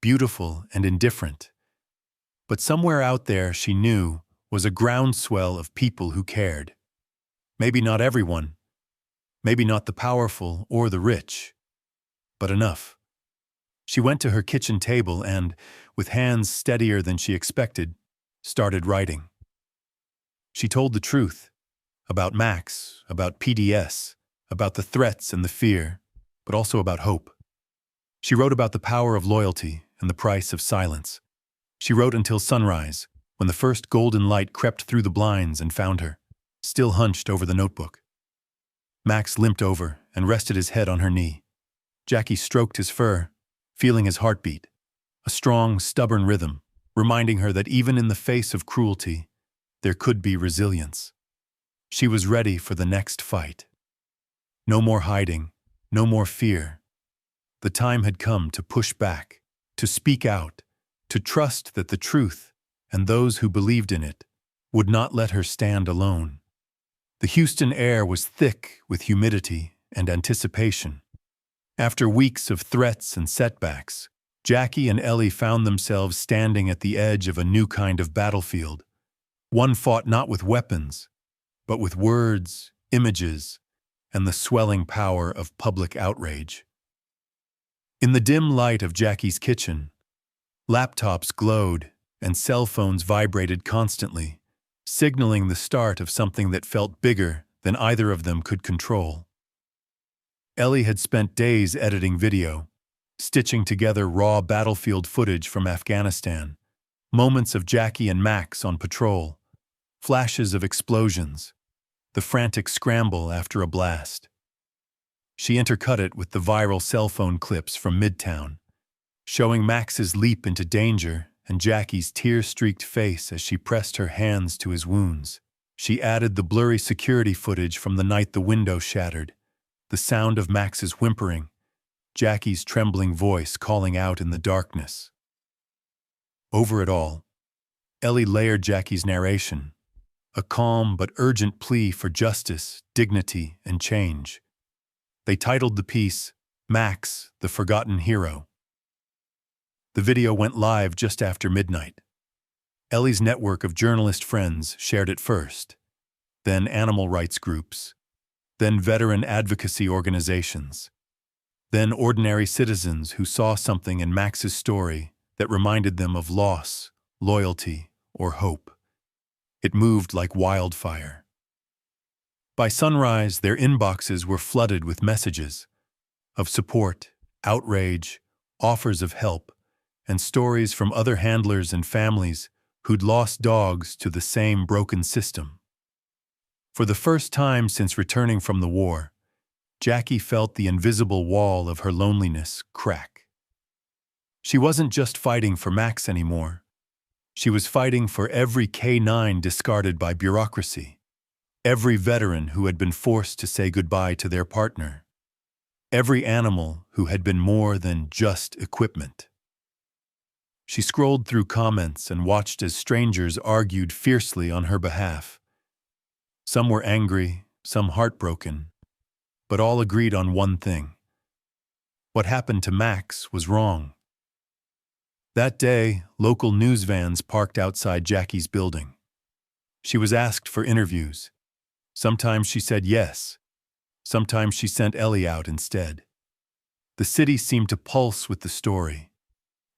beautiful and indifferent. But somewhere out there, she knew, was a groundswell of people who cared. Maybe not everyone, maybe not the powerful or the rich, but enough. She went to her kitchen table and, with hands steadier than she expected, started writing. She told the truth about Max, about PDS, about the threats and the fear, but also about hope. She wrote about the power of loyalty and the price of silence. She wrote until sunrise, when the first golden light crept through the blinds and found her, still hunched over the notebook. Max limped over and rested his head on her knee. Jackie stroked his fur, feeling his heartbeat, a strong, stubborn rhythm, reminding her that even in the face of cruelty, there could be resilience. She was ready for the next fight. No more hiding, no more fear. The time had come to push back, to speak out, to trust that the truth, and those who believed in it, would not let her stand alone. The Houston air was thick with humidity and anticipation. After weeks of threats and setbacks, Jackie and Ellie found themselves standing at the edge of a new kind of battlefield. One fought not with weapons, but with words, images, and the swelling power of public outrage. In the dim light of Jackie's kitchen, laptops glowed and cell phones vibrated constantly, signaling the start of something that felt bigger than either of them could control. Ellie had spent days editing video, stitching together raw battlefield footage from Afghanistan, moments of Jackie and Max on patrol, flashes of explosions, the frantic scramble after a blast. She intercut it with the viral cell phone clips from Midtown, showing Max's leap into danger and Jackie's tear-streaked face as she pressed her hands to his wounds. She added the blurry security footage from the night the window shattered, the sound of Max's whimpering, Jackie's trembling voice calling out in the darkness. Over it all, Ellie layered Jackie's narration, a calm but urgent plea for justice, dignity, and change. They titled the piece, "Max, the Forgotten Hero." The video went live just after midnight. Ellie's network of journalist friends shared it first, then animal rights groups, then veteran advocacy organizations, then ordinary citizens who saw something in Max's story that reminded them of loss, loyalty, or hope. It moved like wildfire. By sunrise, their inboxes were flooded with messages of support, outrage, offers of help, and stories from other handlers and families who'd lost dogs to the same broken system. For the first time since returning from the war, Jackie felt the invisible wall of her loneliness crack. She wasn't just fighting for Max anymore. She was fighting for every K-9 discarded by bureaucracy, every veteran who had been forced to say goodbye to their partner, every animal who had been more than just equipment. She scrolled through comments and watched as strangers argued fiercely on her behalf. Some were angry, some heartbroken, but all agreed on one thing. What happened to Max was wrong. That day, local news vans parked outside Jackie's building. She was asked for interviews. Sometimes she said yes. Sometimes she sent Ellie out instead. The city seemed to pulse with the story.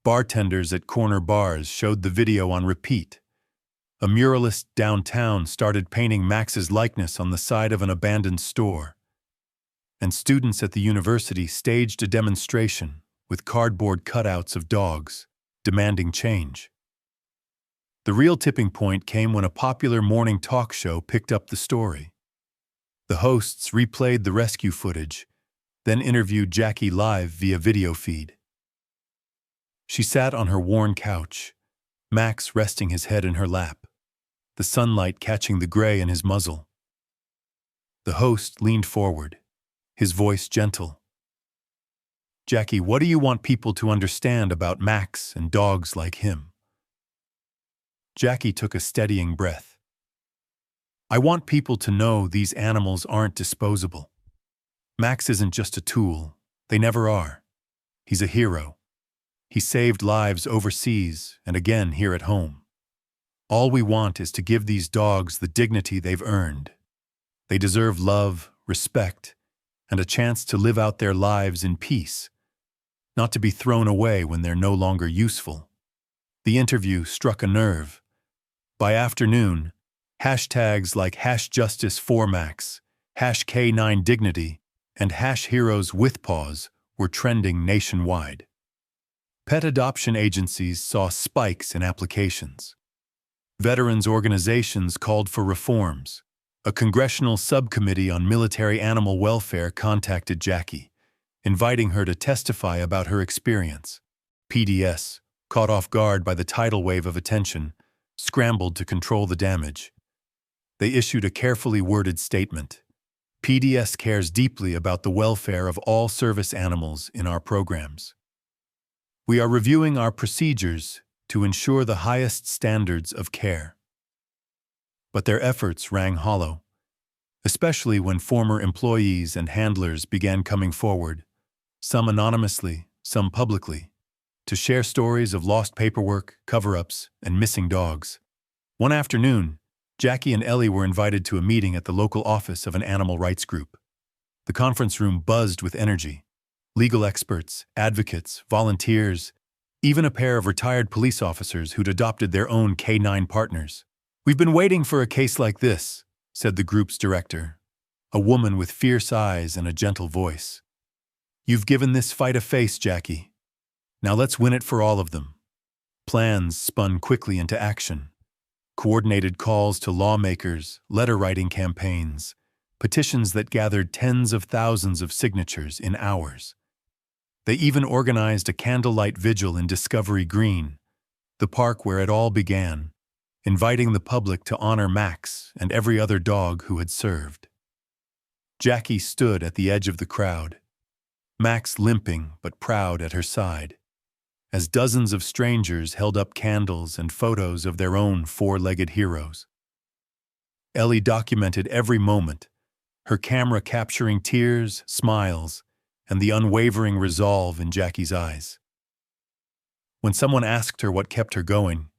Bartenders at corner bars showed the video on repeat. A muralist downtown started painting Max's likeness on the side of an abandoned store. And students at the university staged a demonstration with cardboard cutouts of dogs, demanding change. The real tipping point came when a popular morning talk show picked up the story. The hosts replayed the rescue footage, then interviewed Jackie live via video feed. She sat on her worn couch, Max resting his head in her lap, the sunlight catching the gray in his muzzle. The host leaned forward, his voice gentle. "Jackie, what do you want people to understand about Max and dogs like him?" Jackie took a steadying breath. "I want people to know these animals aren't disposable. Max isn't just a tool. They never are. He's a hero. He saved lives overseas and again here at home. All we want is to give these dogs the dignity they've earned. They deserve love, respect, and a chance to live out their lives in peace. not to be thrown away when they're no longer useful. The interview struck a nerve. By afternoon, hashtags like #Justice4Max, #K9Dignity, and #HeroesWithPaws were trending nationwide. Pet adoption agencies saw spikes in applications. Veterans organizations called for reforms. A congressional subcommittee on military animal welfare contacted Jackie, inviting her to testify about her experience. PDS, caught off guard by the tidal wave of attention, scrambled to control the damage. They issued a carefully worded statement. PDS cares deeply about the welfare of all service animals in our programs. We are reviewing our procedures to ensure the highest standards of care. But their efforts rang hollow, especially when former employees and handlers began coming forward, some anonymously, some publicly, to share stories of lost paperwork, cover-ups, and missing dogs. One afternoon, Jackie and Ellie were invited to a meeting at the local office of an animal rights group. The conference room buzzed with energy. Legal experts, advocates, volunteers, even a pair of retired police officers who'd adopted their own K9 partners. "We've been waiting for a case like this," said the group's director, a woman with fierce eyes and a gentle voice. "You've given this fight a face, Jackie. Now let's win it for all of them." Plans spun quickly into action. Coordinated calls to lawmakers, letter-writing campaigns, petitions that gathered tens of thousands of signatures in hours. They even organized a candlelight vigil in Discovery Green, the park where it all began, inviting the public to honor Max and every other dog who had served. Jackie stood at the edge of the crowd, Max limping but proud at her side, as dozens of strangers held up candles and photos of their own four-legged heroes. Ellie documented every moment, her camera capturing tears, smiles, and the unwavering resolve in Jackie's eyes. When someone asked her what kept her going,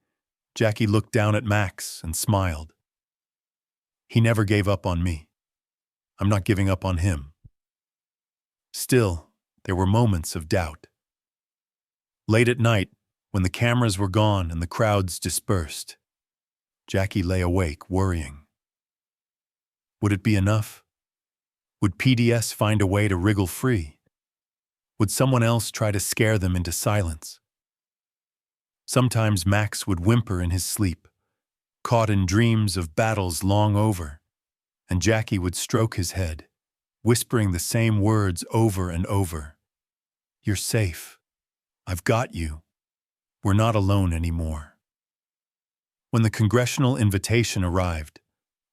Jackie looked down at Max and smiled. "He never gave up on me. I'm not giving up on him." Still, there were moments of doubt. Late at night, when the cameras were gone and the crowds dispersed, Jackie lay awake, worrying. Would it be enough? Would PDS find a way to wriggle free? Would someone else try to scare them into silence? Sometimes Max would whimper in his sleep, caught in dreams of battles long over, and Jackie would stroke his head, whispering the same words over and over. "You're safe. I've got you. We're not alone anymore." When the congressional invitation arrived,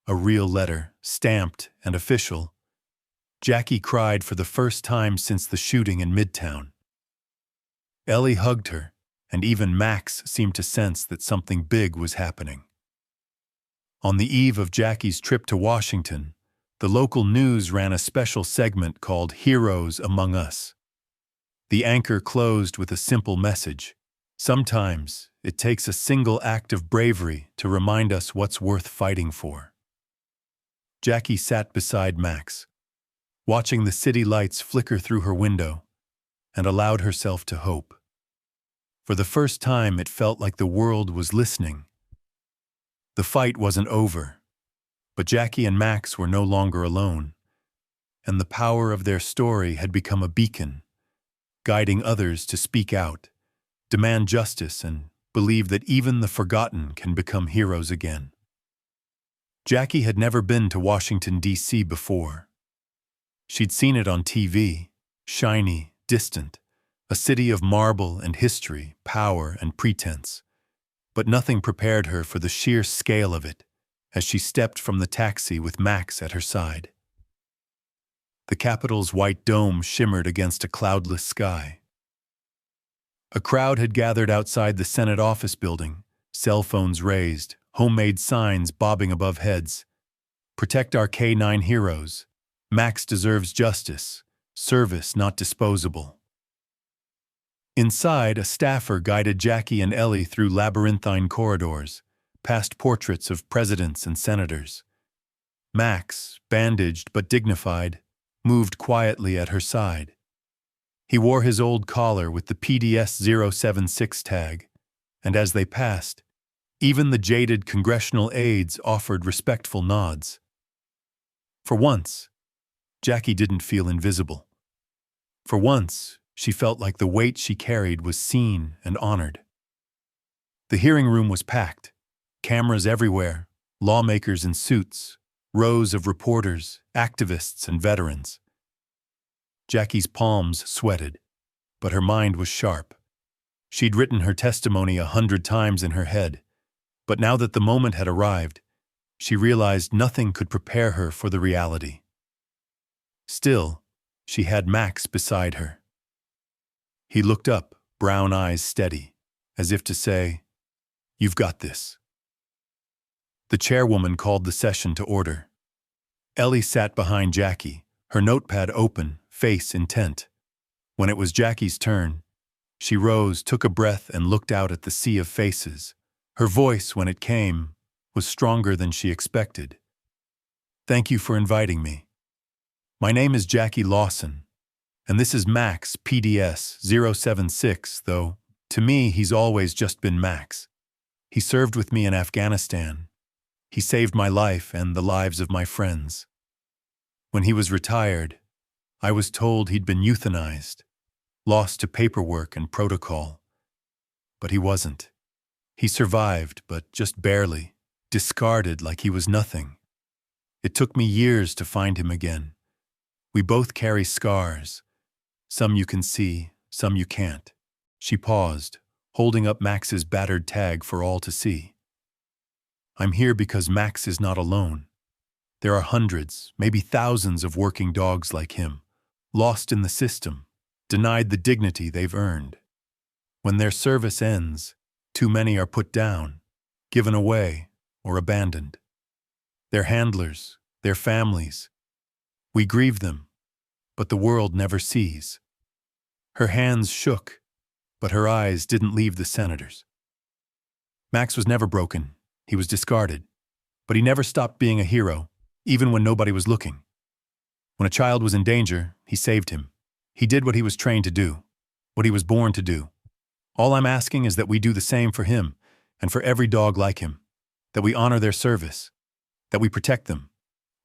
a real letter, stamped and official, Jackie cried for the first time since the shooting in Midtown. Ellie hugged her, and even Max seemed to sense that something big was happening. On the eve of Jackie's trip to Washington, the local news ran a special segment called Heroes Among Us. The anchor closed with a simple message. Sometimes it takes a single act of bravery to remind us what's worth fighting for. Jackie sat beside Max, watching the city lights flicker through her window, and allowed herself to hope. For the first time, it felt like the world was listening. The fight wasn't over, but Jackie and Max were no longer alone, and the power of their story had become a beacon, guiding others to speak out, demand justice, and believe that even the forgotten can become heroes again. Jackie had never been to Washington, D.C. before. She'd seen it on TV, shiny, distant, a city of marble and history, power and pretense. But nothing prepared her for the sheer scale of it as she stepped from the taxi with Max at her side. The Capitol's white dome shimmered against a cloudless sky. A crowd had gathered outside the Senate office building, cell phones raised, homemade signs bobbing above heads. "Protect our K9 heroes. Max deserves justice. Service not disposable." Inside, a staffer guided Jackie and Ellie through labyrinthine corridors, past portraits of presidents and senators. Max, bandaged but dignified, moved quietly at her side. He wore his old collar with the PDS-076 tag, and as they passed, even the jaded congressional aides offered respectful nods. For once, Jackie didn't feel invisible. For once, she felt like the weight she carried was seen and honored. The hearing room was packed, cameras everywhere, lawmakers in suits, rows of reporters, activists, and veterans. Jackie's palms sweated, but her mind was sharp. She'd written her testimony 100 times in her head, but now that the moment had arrived, she realized nothing could prepare her for the reality. Still, she had Max beside her. He looked up, brown eyes steady, as if to say, "You've got this." The chairwoman called the session to order. Ellie sat behind Jackie, her notepad open, face intent. When it was Jackie's turn, she rose, took a breath, and looked out at the sea of faces. Her voice, when it came, was stronger than she expected. "Thank you for inviting me. My name is Jackie Lawson, and this is Max, PDS 076, though to me he's always just been Max. He served with me in Afghanistan. He saved my life and the lives of my friends. When he was retired, I was told he'd been euthanized, lost to paperwork and protocol. But he wasn't. He survived, but just barely, discarded like he was nothing. It took me years to find him again. We both carry scars. Some you can see, some you can't." She paused, holding up Max's battered tag for all to see. "I'm here because Max is not alone. There are hundreds, maybe thousands of working dogs like him, lost in the system, denied the dignity they've earned. When their service ends, too many are put down, given away, or abandoned. Their handlers, their families. We grieve them, but the world never sees." Her hands shook, but her eyes didn't leave the senator's. Max was never broken. He was discarded. But he never stopped being a hero, even when nobody was looking. When a child was in danger, he saved him. He did what he was trained to do, what he was born to do. All I'm asking is that we do the same for him and for every dog like him, that we honor their service, that we protect them,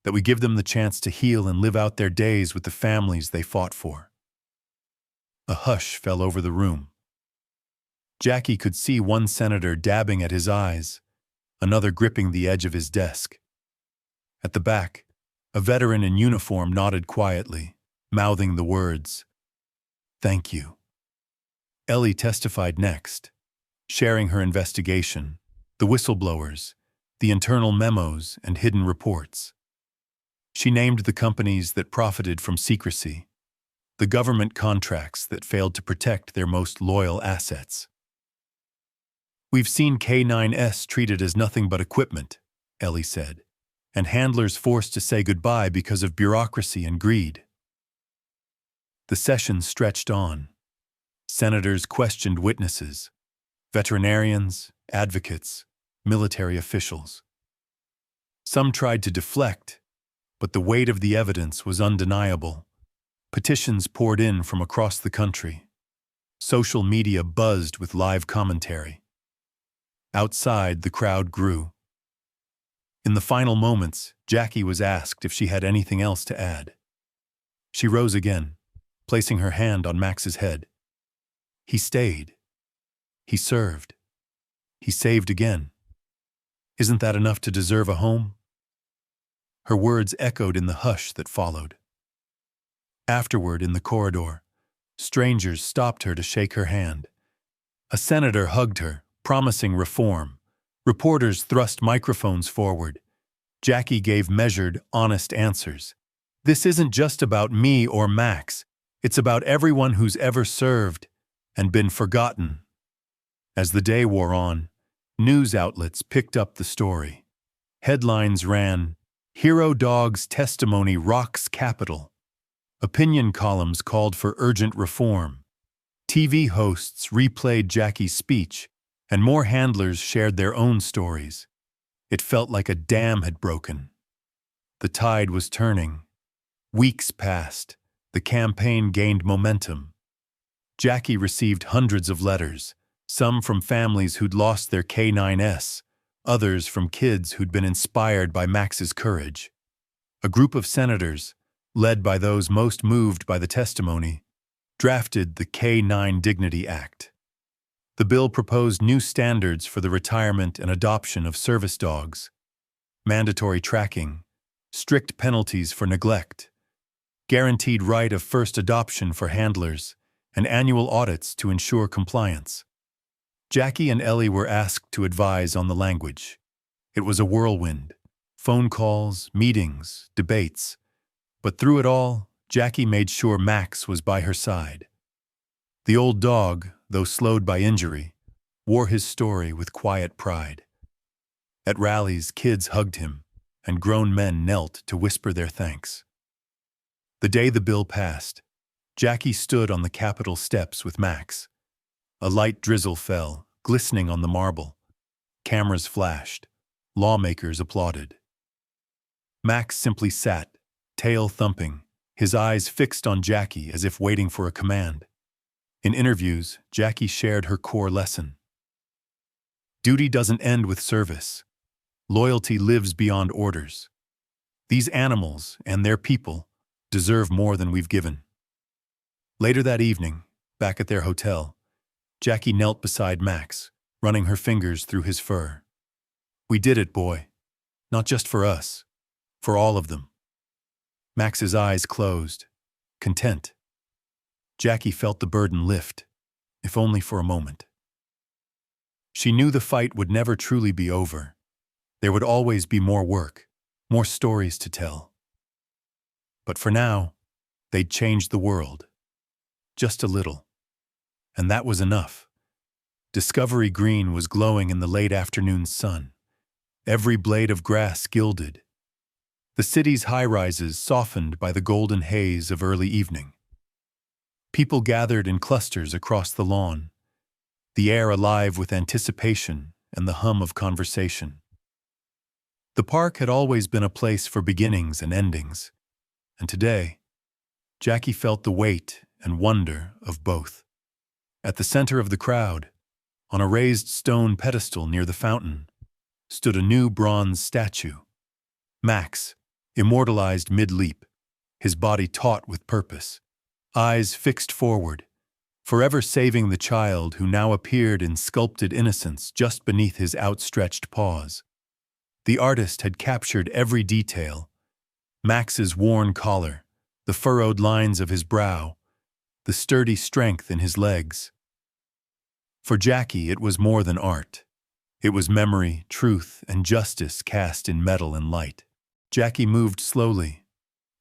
that we give them the chance to heal and live out their days with the families they fought for. A hush fell over the room. Jackie could see one senator dabbing at his eyes, another gripping the edge of his desk. At the back, a veteran in uniform nodded quietly, mouthing the words, "Thank you." Ellie testified next, sharing her investigation, the whistleblowers, the internal memos and hidden reports. She named the companies that profited from secrecy, the government contracts that failed to protect their most loyal assets. "We've seen K9S treated as nothing but equipment," Ellie said, "and handlers forced to say goodbye because of bureaucracy and greed." The session stretched on. Senators questioned witnesses, veterinarians, advocates, military officials. Some tried to deflect, but the weight of the evidence was undeniable. Petitions poured in from across the country. Social media buzzed with live commentary. Outside, the crowd grew. In the final moments, Jackie was asked if she had anything else to add. She rose again, placing her hand on Max's head. He stayed. He served. He saved again. Isn't that enough to deserve a home? Her words echoed in the hush that followed. Afterward, in the corridor, strangers stopped her to shake her hand. A senator hugged her, promising reform. Reporters thrust microphones forward. Jackie gave measured, honest answers. "This isn't just about me or Max. It's about everyone who's ever served and been forgotten." As the day wore on, news outlets picked up the story. Headlines ran, "Hero Dog's Testimony Rocks Capitol." Opinion columns called for urgent reform. TV hosts replayed Jackie's speech, and more handlers shared their own stories. It felt like a dam had broken. The tide was turning. Weeks passed. The campaign gained momentum. Jackie received hundreds of letters, some from families who'd lost their K9S, others from kids who'd been inspired by Max's courage. A group of senators, led by those most moved by the testimony, drafted the K9 Dignity Act. The bill proposed new standards for the retirement and adoption of service dogs, mandatory tracking, strict penalties for neglect, guaranteed right of first adoption for handlers, and annual audits to ensure compliance. Jackie and Ellie were asked to advise on the language. It was a whirlwind. Phone calls, meetings, debates. But through it all, Jackie made sure Max was by her side. The old dog, though slowed by injury, wore his story with quiet pride. At rallies, kids hugged him, and grown men knelt to whisper their thanks. The day the bill passed, Jackie stood on the Capitol steps with Max. A light drizzle fell, glistening on the marble. Cameras flashed. Lawmakers applauded. Max simply sat, tail thumping, his eyes fixed on Jackie as if waiting for a command. In interviews, Jackie shared her core lesson. Duty doesn't end with service. Loyalty lives beyond orders. These animals and their people deserve more than we've given. Later that evening, back at their hotel, Jackie knelt beside Max, running her fingers through his fur. "We did it, boy. Not just for us, for all of them." Max's eyes closed, content. Jackie felt the burden lift, if only for a moment. She knew the fight would never truly be over. There would always be more work, more stories to tell. But for now, they'd changed the world. Just a little. And that was enough. Discovery Green was glowing in the late afternoon sun. Every blade of grass gilded. The city's high-rises softened by the golden haze of early evening. People gathered in clusters across the lawn, the air alive with anticipation and the hum of conversation. The park had always been a place for beginnings and endings, and today, Jackie felt the weight and wonder of both. At the center of the crowd, on a raised stone pedestal near the fountain, stood a new bronze statue. Max, immortalized mid-leap, his body taut with purpose, eyes fixed forward, forever saving the child who now appeared in sculpted innocence just beneath his outstretched paws. The artist had captured every detail: Max's worn collar, the furrowed lines of his brow, the sturdy strength in his legs. For Jackie, it was more than art. It was memory, truth, and justice cast in metal and light. Jackie moved slowly,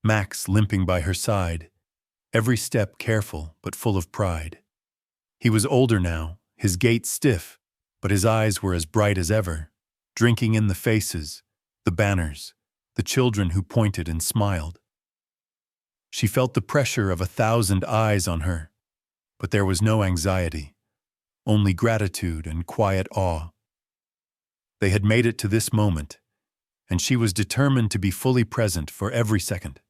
Max limping by her side, every step careful but full of pride. He was older now, his gait stiff, but his eyes were as bright as ever, drinking in the faces, the banners, the children who pointed and smiled. She felt the pressure of 1,000 eyes on her, but there was no anxiety, only gratitude and quiet awe. They had made it to this moment, and she was determined to be fully present for every second.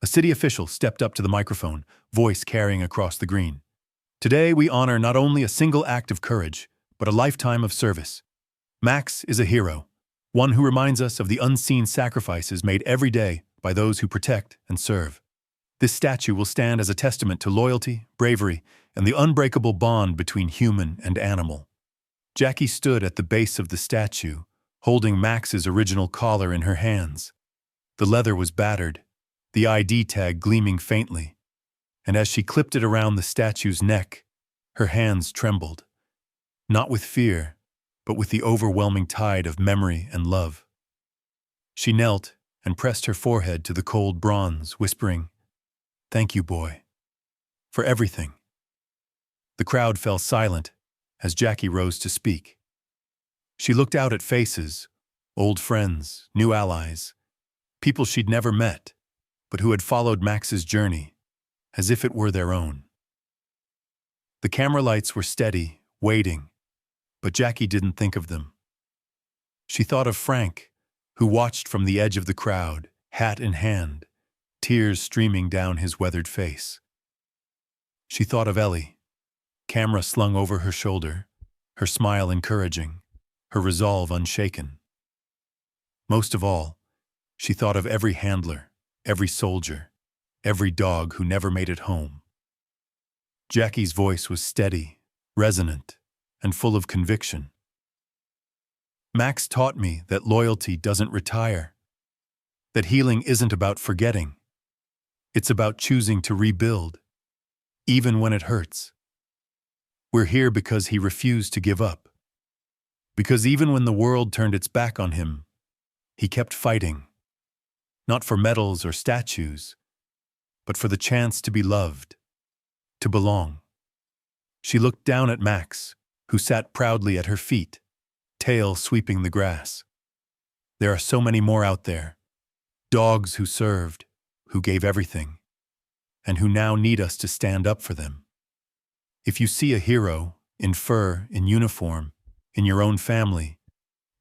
A city official stepped up to the microphone, voice carrying across the green. "Today we honor not only a single act of courage, but a lifetime of service. Max is a hero, one who reminds us of the unseen sacrifices made every day by those who protect and serve. This statue will stand as a testament to loyalty, bravery, and the unbreakable bond between human and animal." Jackie stood at the base of the statue, holding Max's original collar in her hands. The leather was battered, the ID tag gleaming faintly, and as she clipped it around the statue's neck, her hands trembled, not with fear, but with the overwhelming tide of memory and love. She knelt and pressed her forehead to the cold bronze, whispering, "Thank you, boy, for everything." The crowd fell silent as Jackie rose to speak. She looked out at faces, old friends, new allies, people she'd never met, but who had followed Max's journey as if it were their own. The camera lights were steady, waiting, but Jackie didn't think of them. She thought of Frank, who watched from the edge of the crowd, hat in hand, tears streaming down his weathered face. She thought of Ellie, camera slung over her shoulder, her smile encouraging, her resolve unshaken. Most of all, she thought of every handler, every soldier, every dog who never made it home. Jackie's voice was steady, resonant, and full of conviction. Max taught me that loyalty doesn't retire, that healing isn't about forgetting. It's about choosing to rebuild, even when it hurts. We're here because he refused to give up. Because even when the world turned its back on him, he kept fighting. Not for medals or statues, but for the chance to be loved, to belong. She looked down at Max, who sat proudly at her feet, tail sweeping the grass. There are so many more out there, dogs who served, who gave everything, and who now need us to stand up for them. If you see a hero, in fur, in uniform, in your own family,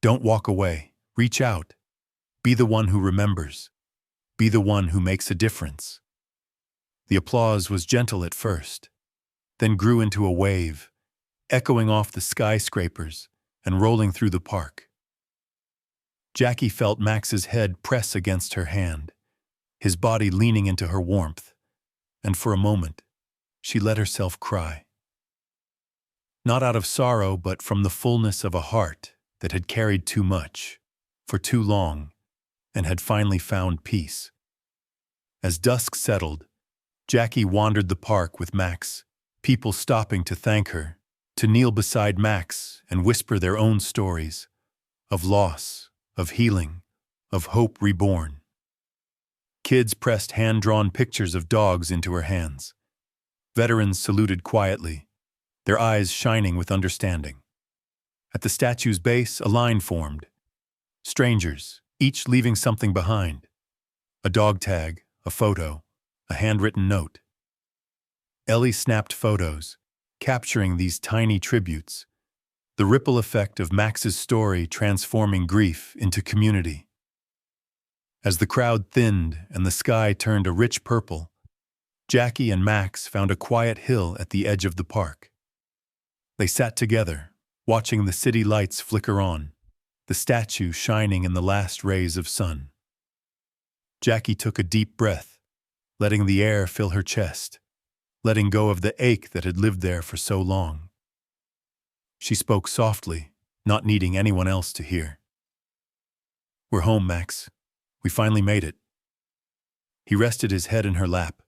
don't walk away, reach out. Be the one who remembers. Be the one who makes a difference. The applause was gentle at first, then grew into a wave, echoing off the skyscrapers and rolling through the park. Jackie felt Max's head press against her hand, his body leaning into her warmth, and for a moment, she let herself cry. Not out of sorrow, but from the fullness of a heart that had carried too much, for too long, and had finally found peace. As dusk settled, Jackie wandered the park with Max, people stopping to thank her, to kneel beside Max and whisper their own stories of loss, of healing, of hope reborn. Kids pressed hand-drawn pictures of dogs into her hands. Veterans saluted quietly, their eyes shining with understanding. At the statue's base, a line formed. Strangers, each leaving something behind. A dog tag, a photo, a handwritten note. Ellie snapped photos, capturing these tiny tributes, the ripple effect of Max's story transforming grief into community. As the crowd thinned and the sky turned a rich purple, Jackie and Max found a quiet hill at the edge of the park. They sat together, watching the city lights flicker on, the statue shining in the last rays of sun. Jackie took a deep breath, letting the air fill her chest, letting go of the ache that had lived there for so long. She spoke softly, not needing anyone else to hear. "We're home, Max. We finally made it." He rested his head in her lap,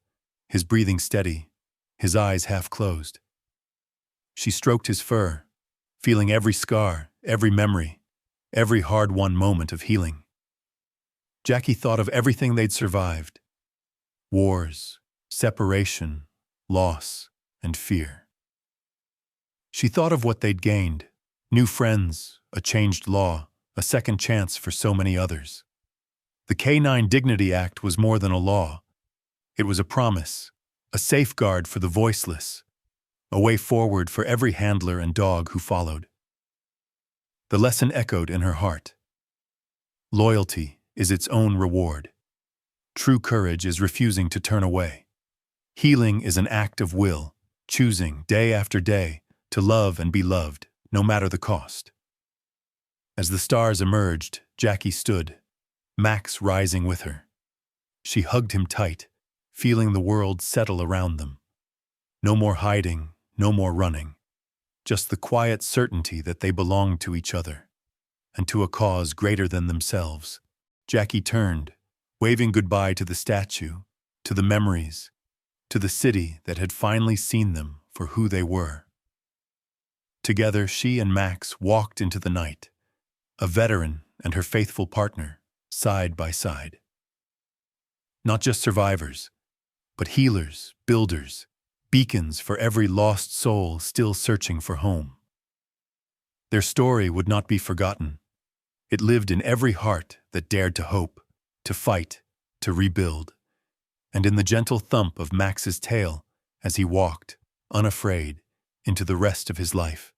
his breathing steady, his eyes half closed. She stroked his fur, feeling every scar, every memory, every hard-won moment of healing. Jackie thought of everything they'd survived: wars, separation, loss, and fear. She thought of what they'd gained: new friends, a changed law, a second chance for so many others. The K-9 Dignity Act was more than a law. It was a promise, a safeguard for the voiceless, a way forward for every handler and dog who followed. The lesson echoed in her heart. Loyalty is its own reward. True courage is refusing to turn away. Healing is an act of will, choosing day after day to love and be loved, no matter the cost. As the stars emerged, Jackie stood, Max rising with her. She hugged him tight, feeling the world settle around them. No more hiding, no more running, just the quiet certainty that they belonged to each other, and to a cause greater than themselves. Jackie turned, waving goodbye to the statue, to the memories, to the city that had finally seen them for who they were. Together, she and Max walked into the night, a veteran and her faithful partner, side by side. Not just survivors, but healers, builders, beacons for every lost soul still searching for home. Their story would not be forgotten. It lived in every heart that dared to hope, to fight, to rebuild, and in the gentle thump of Max's tail as he walked, unafraid, into the rest of his life.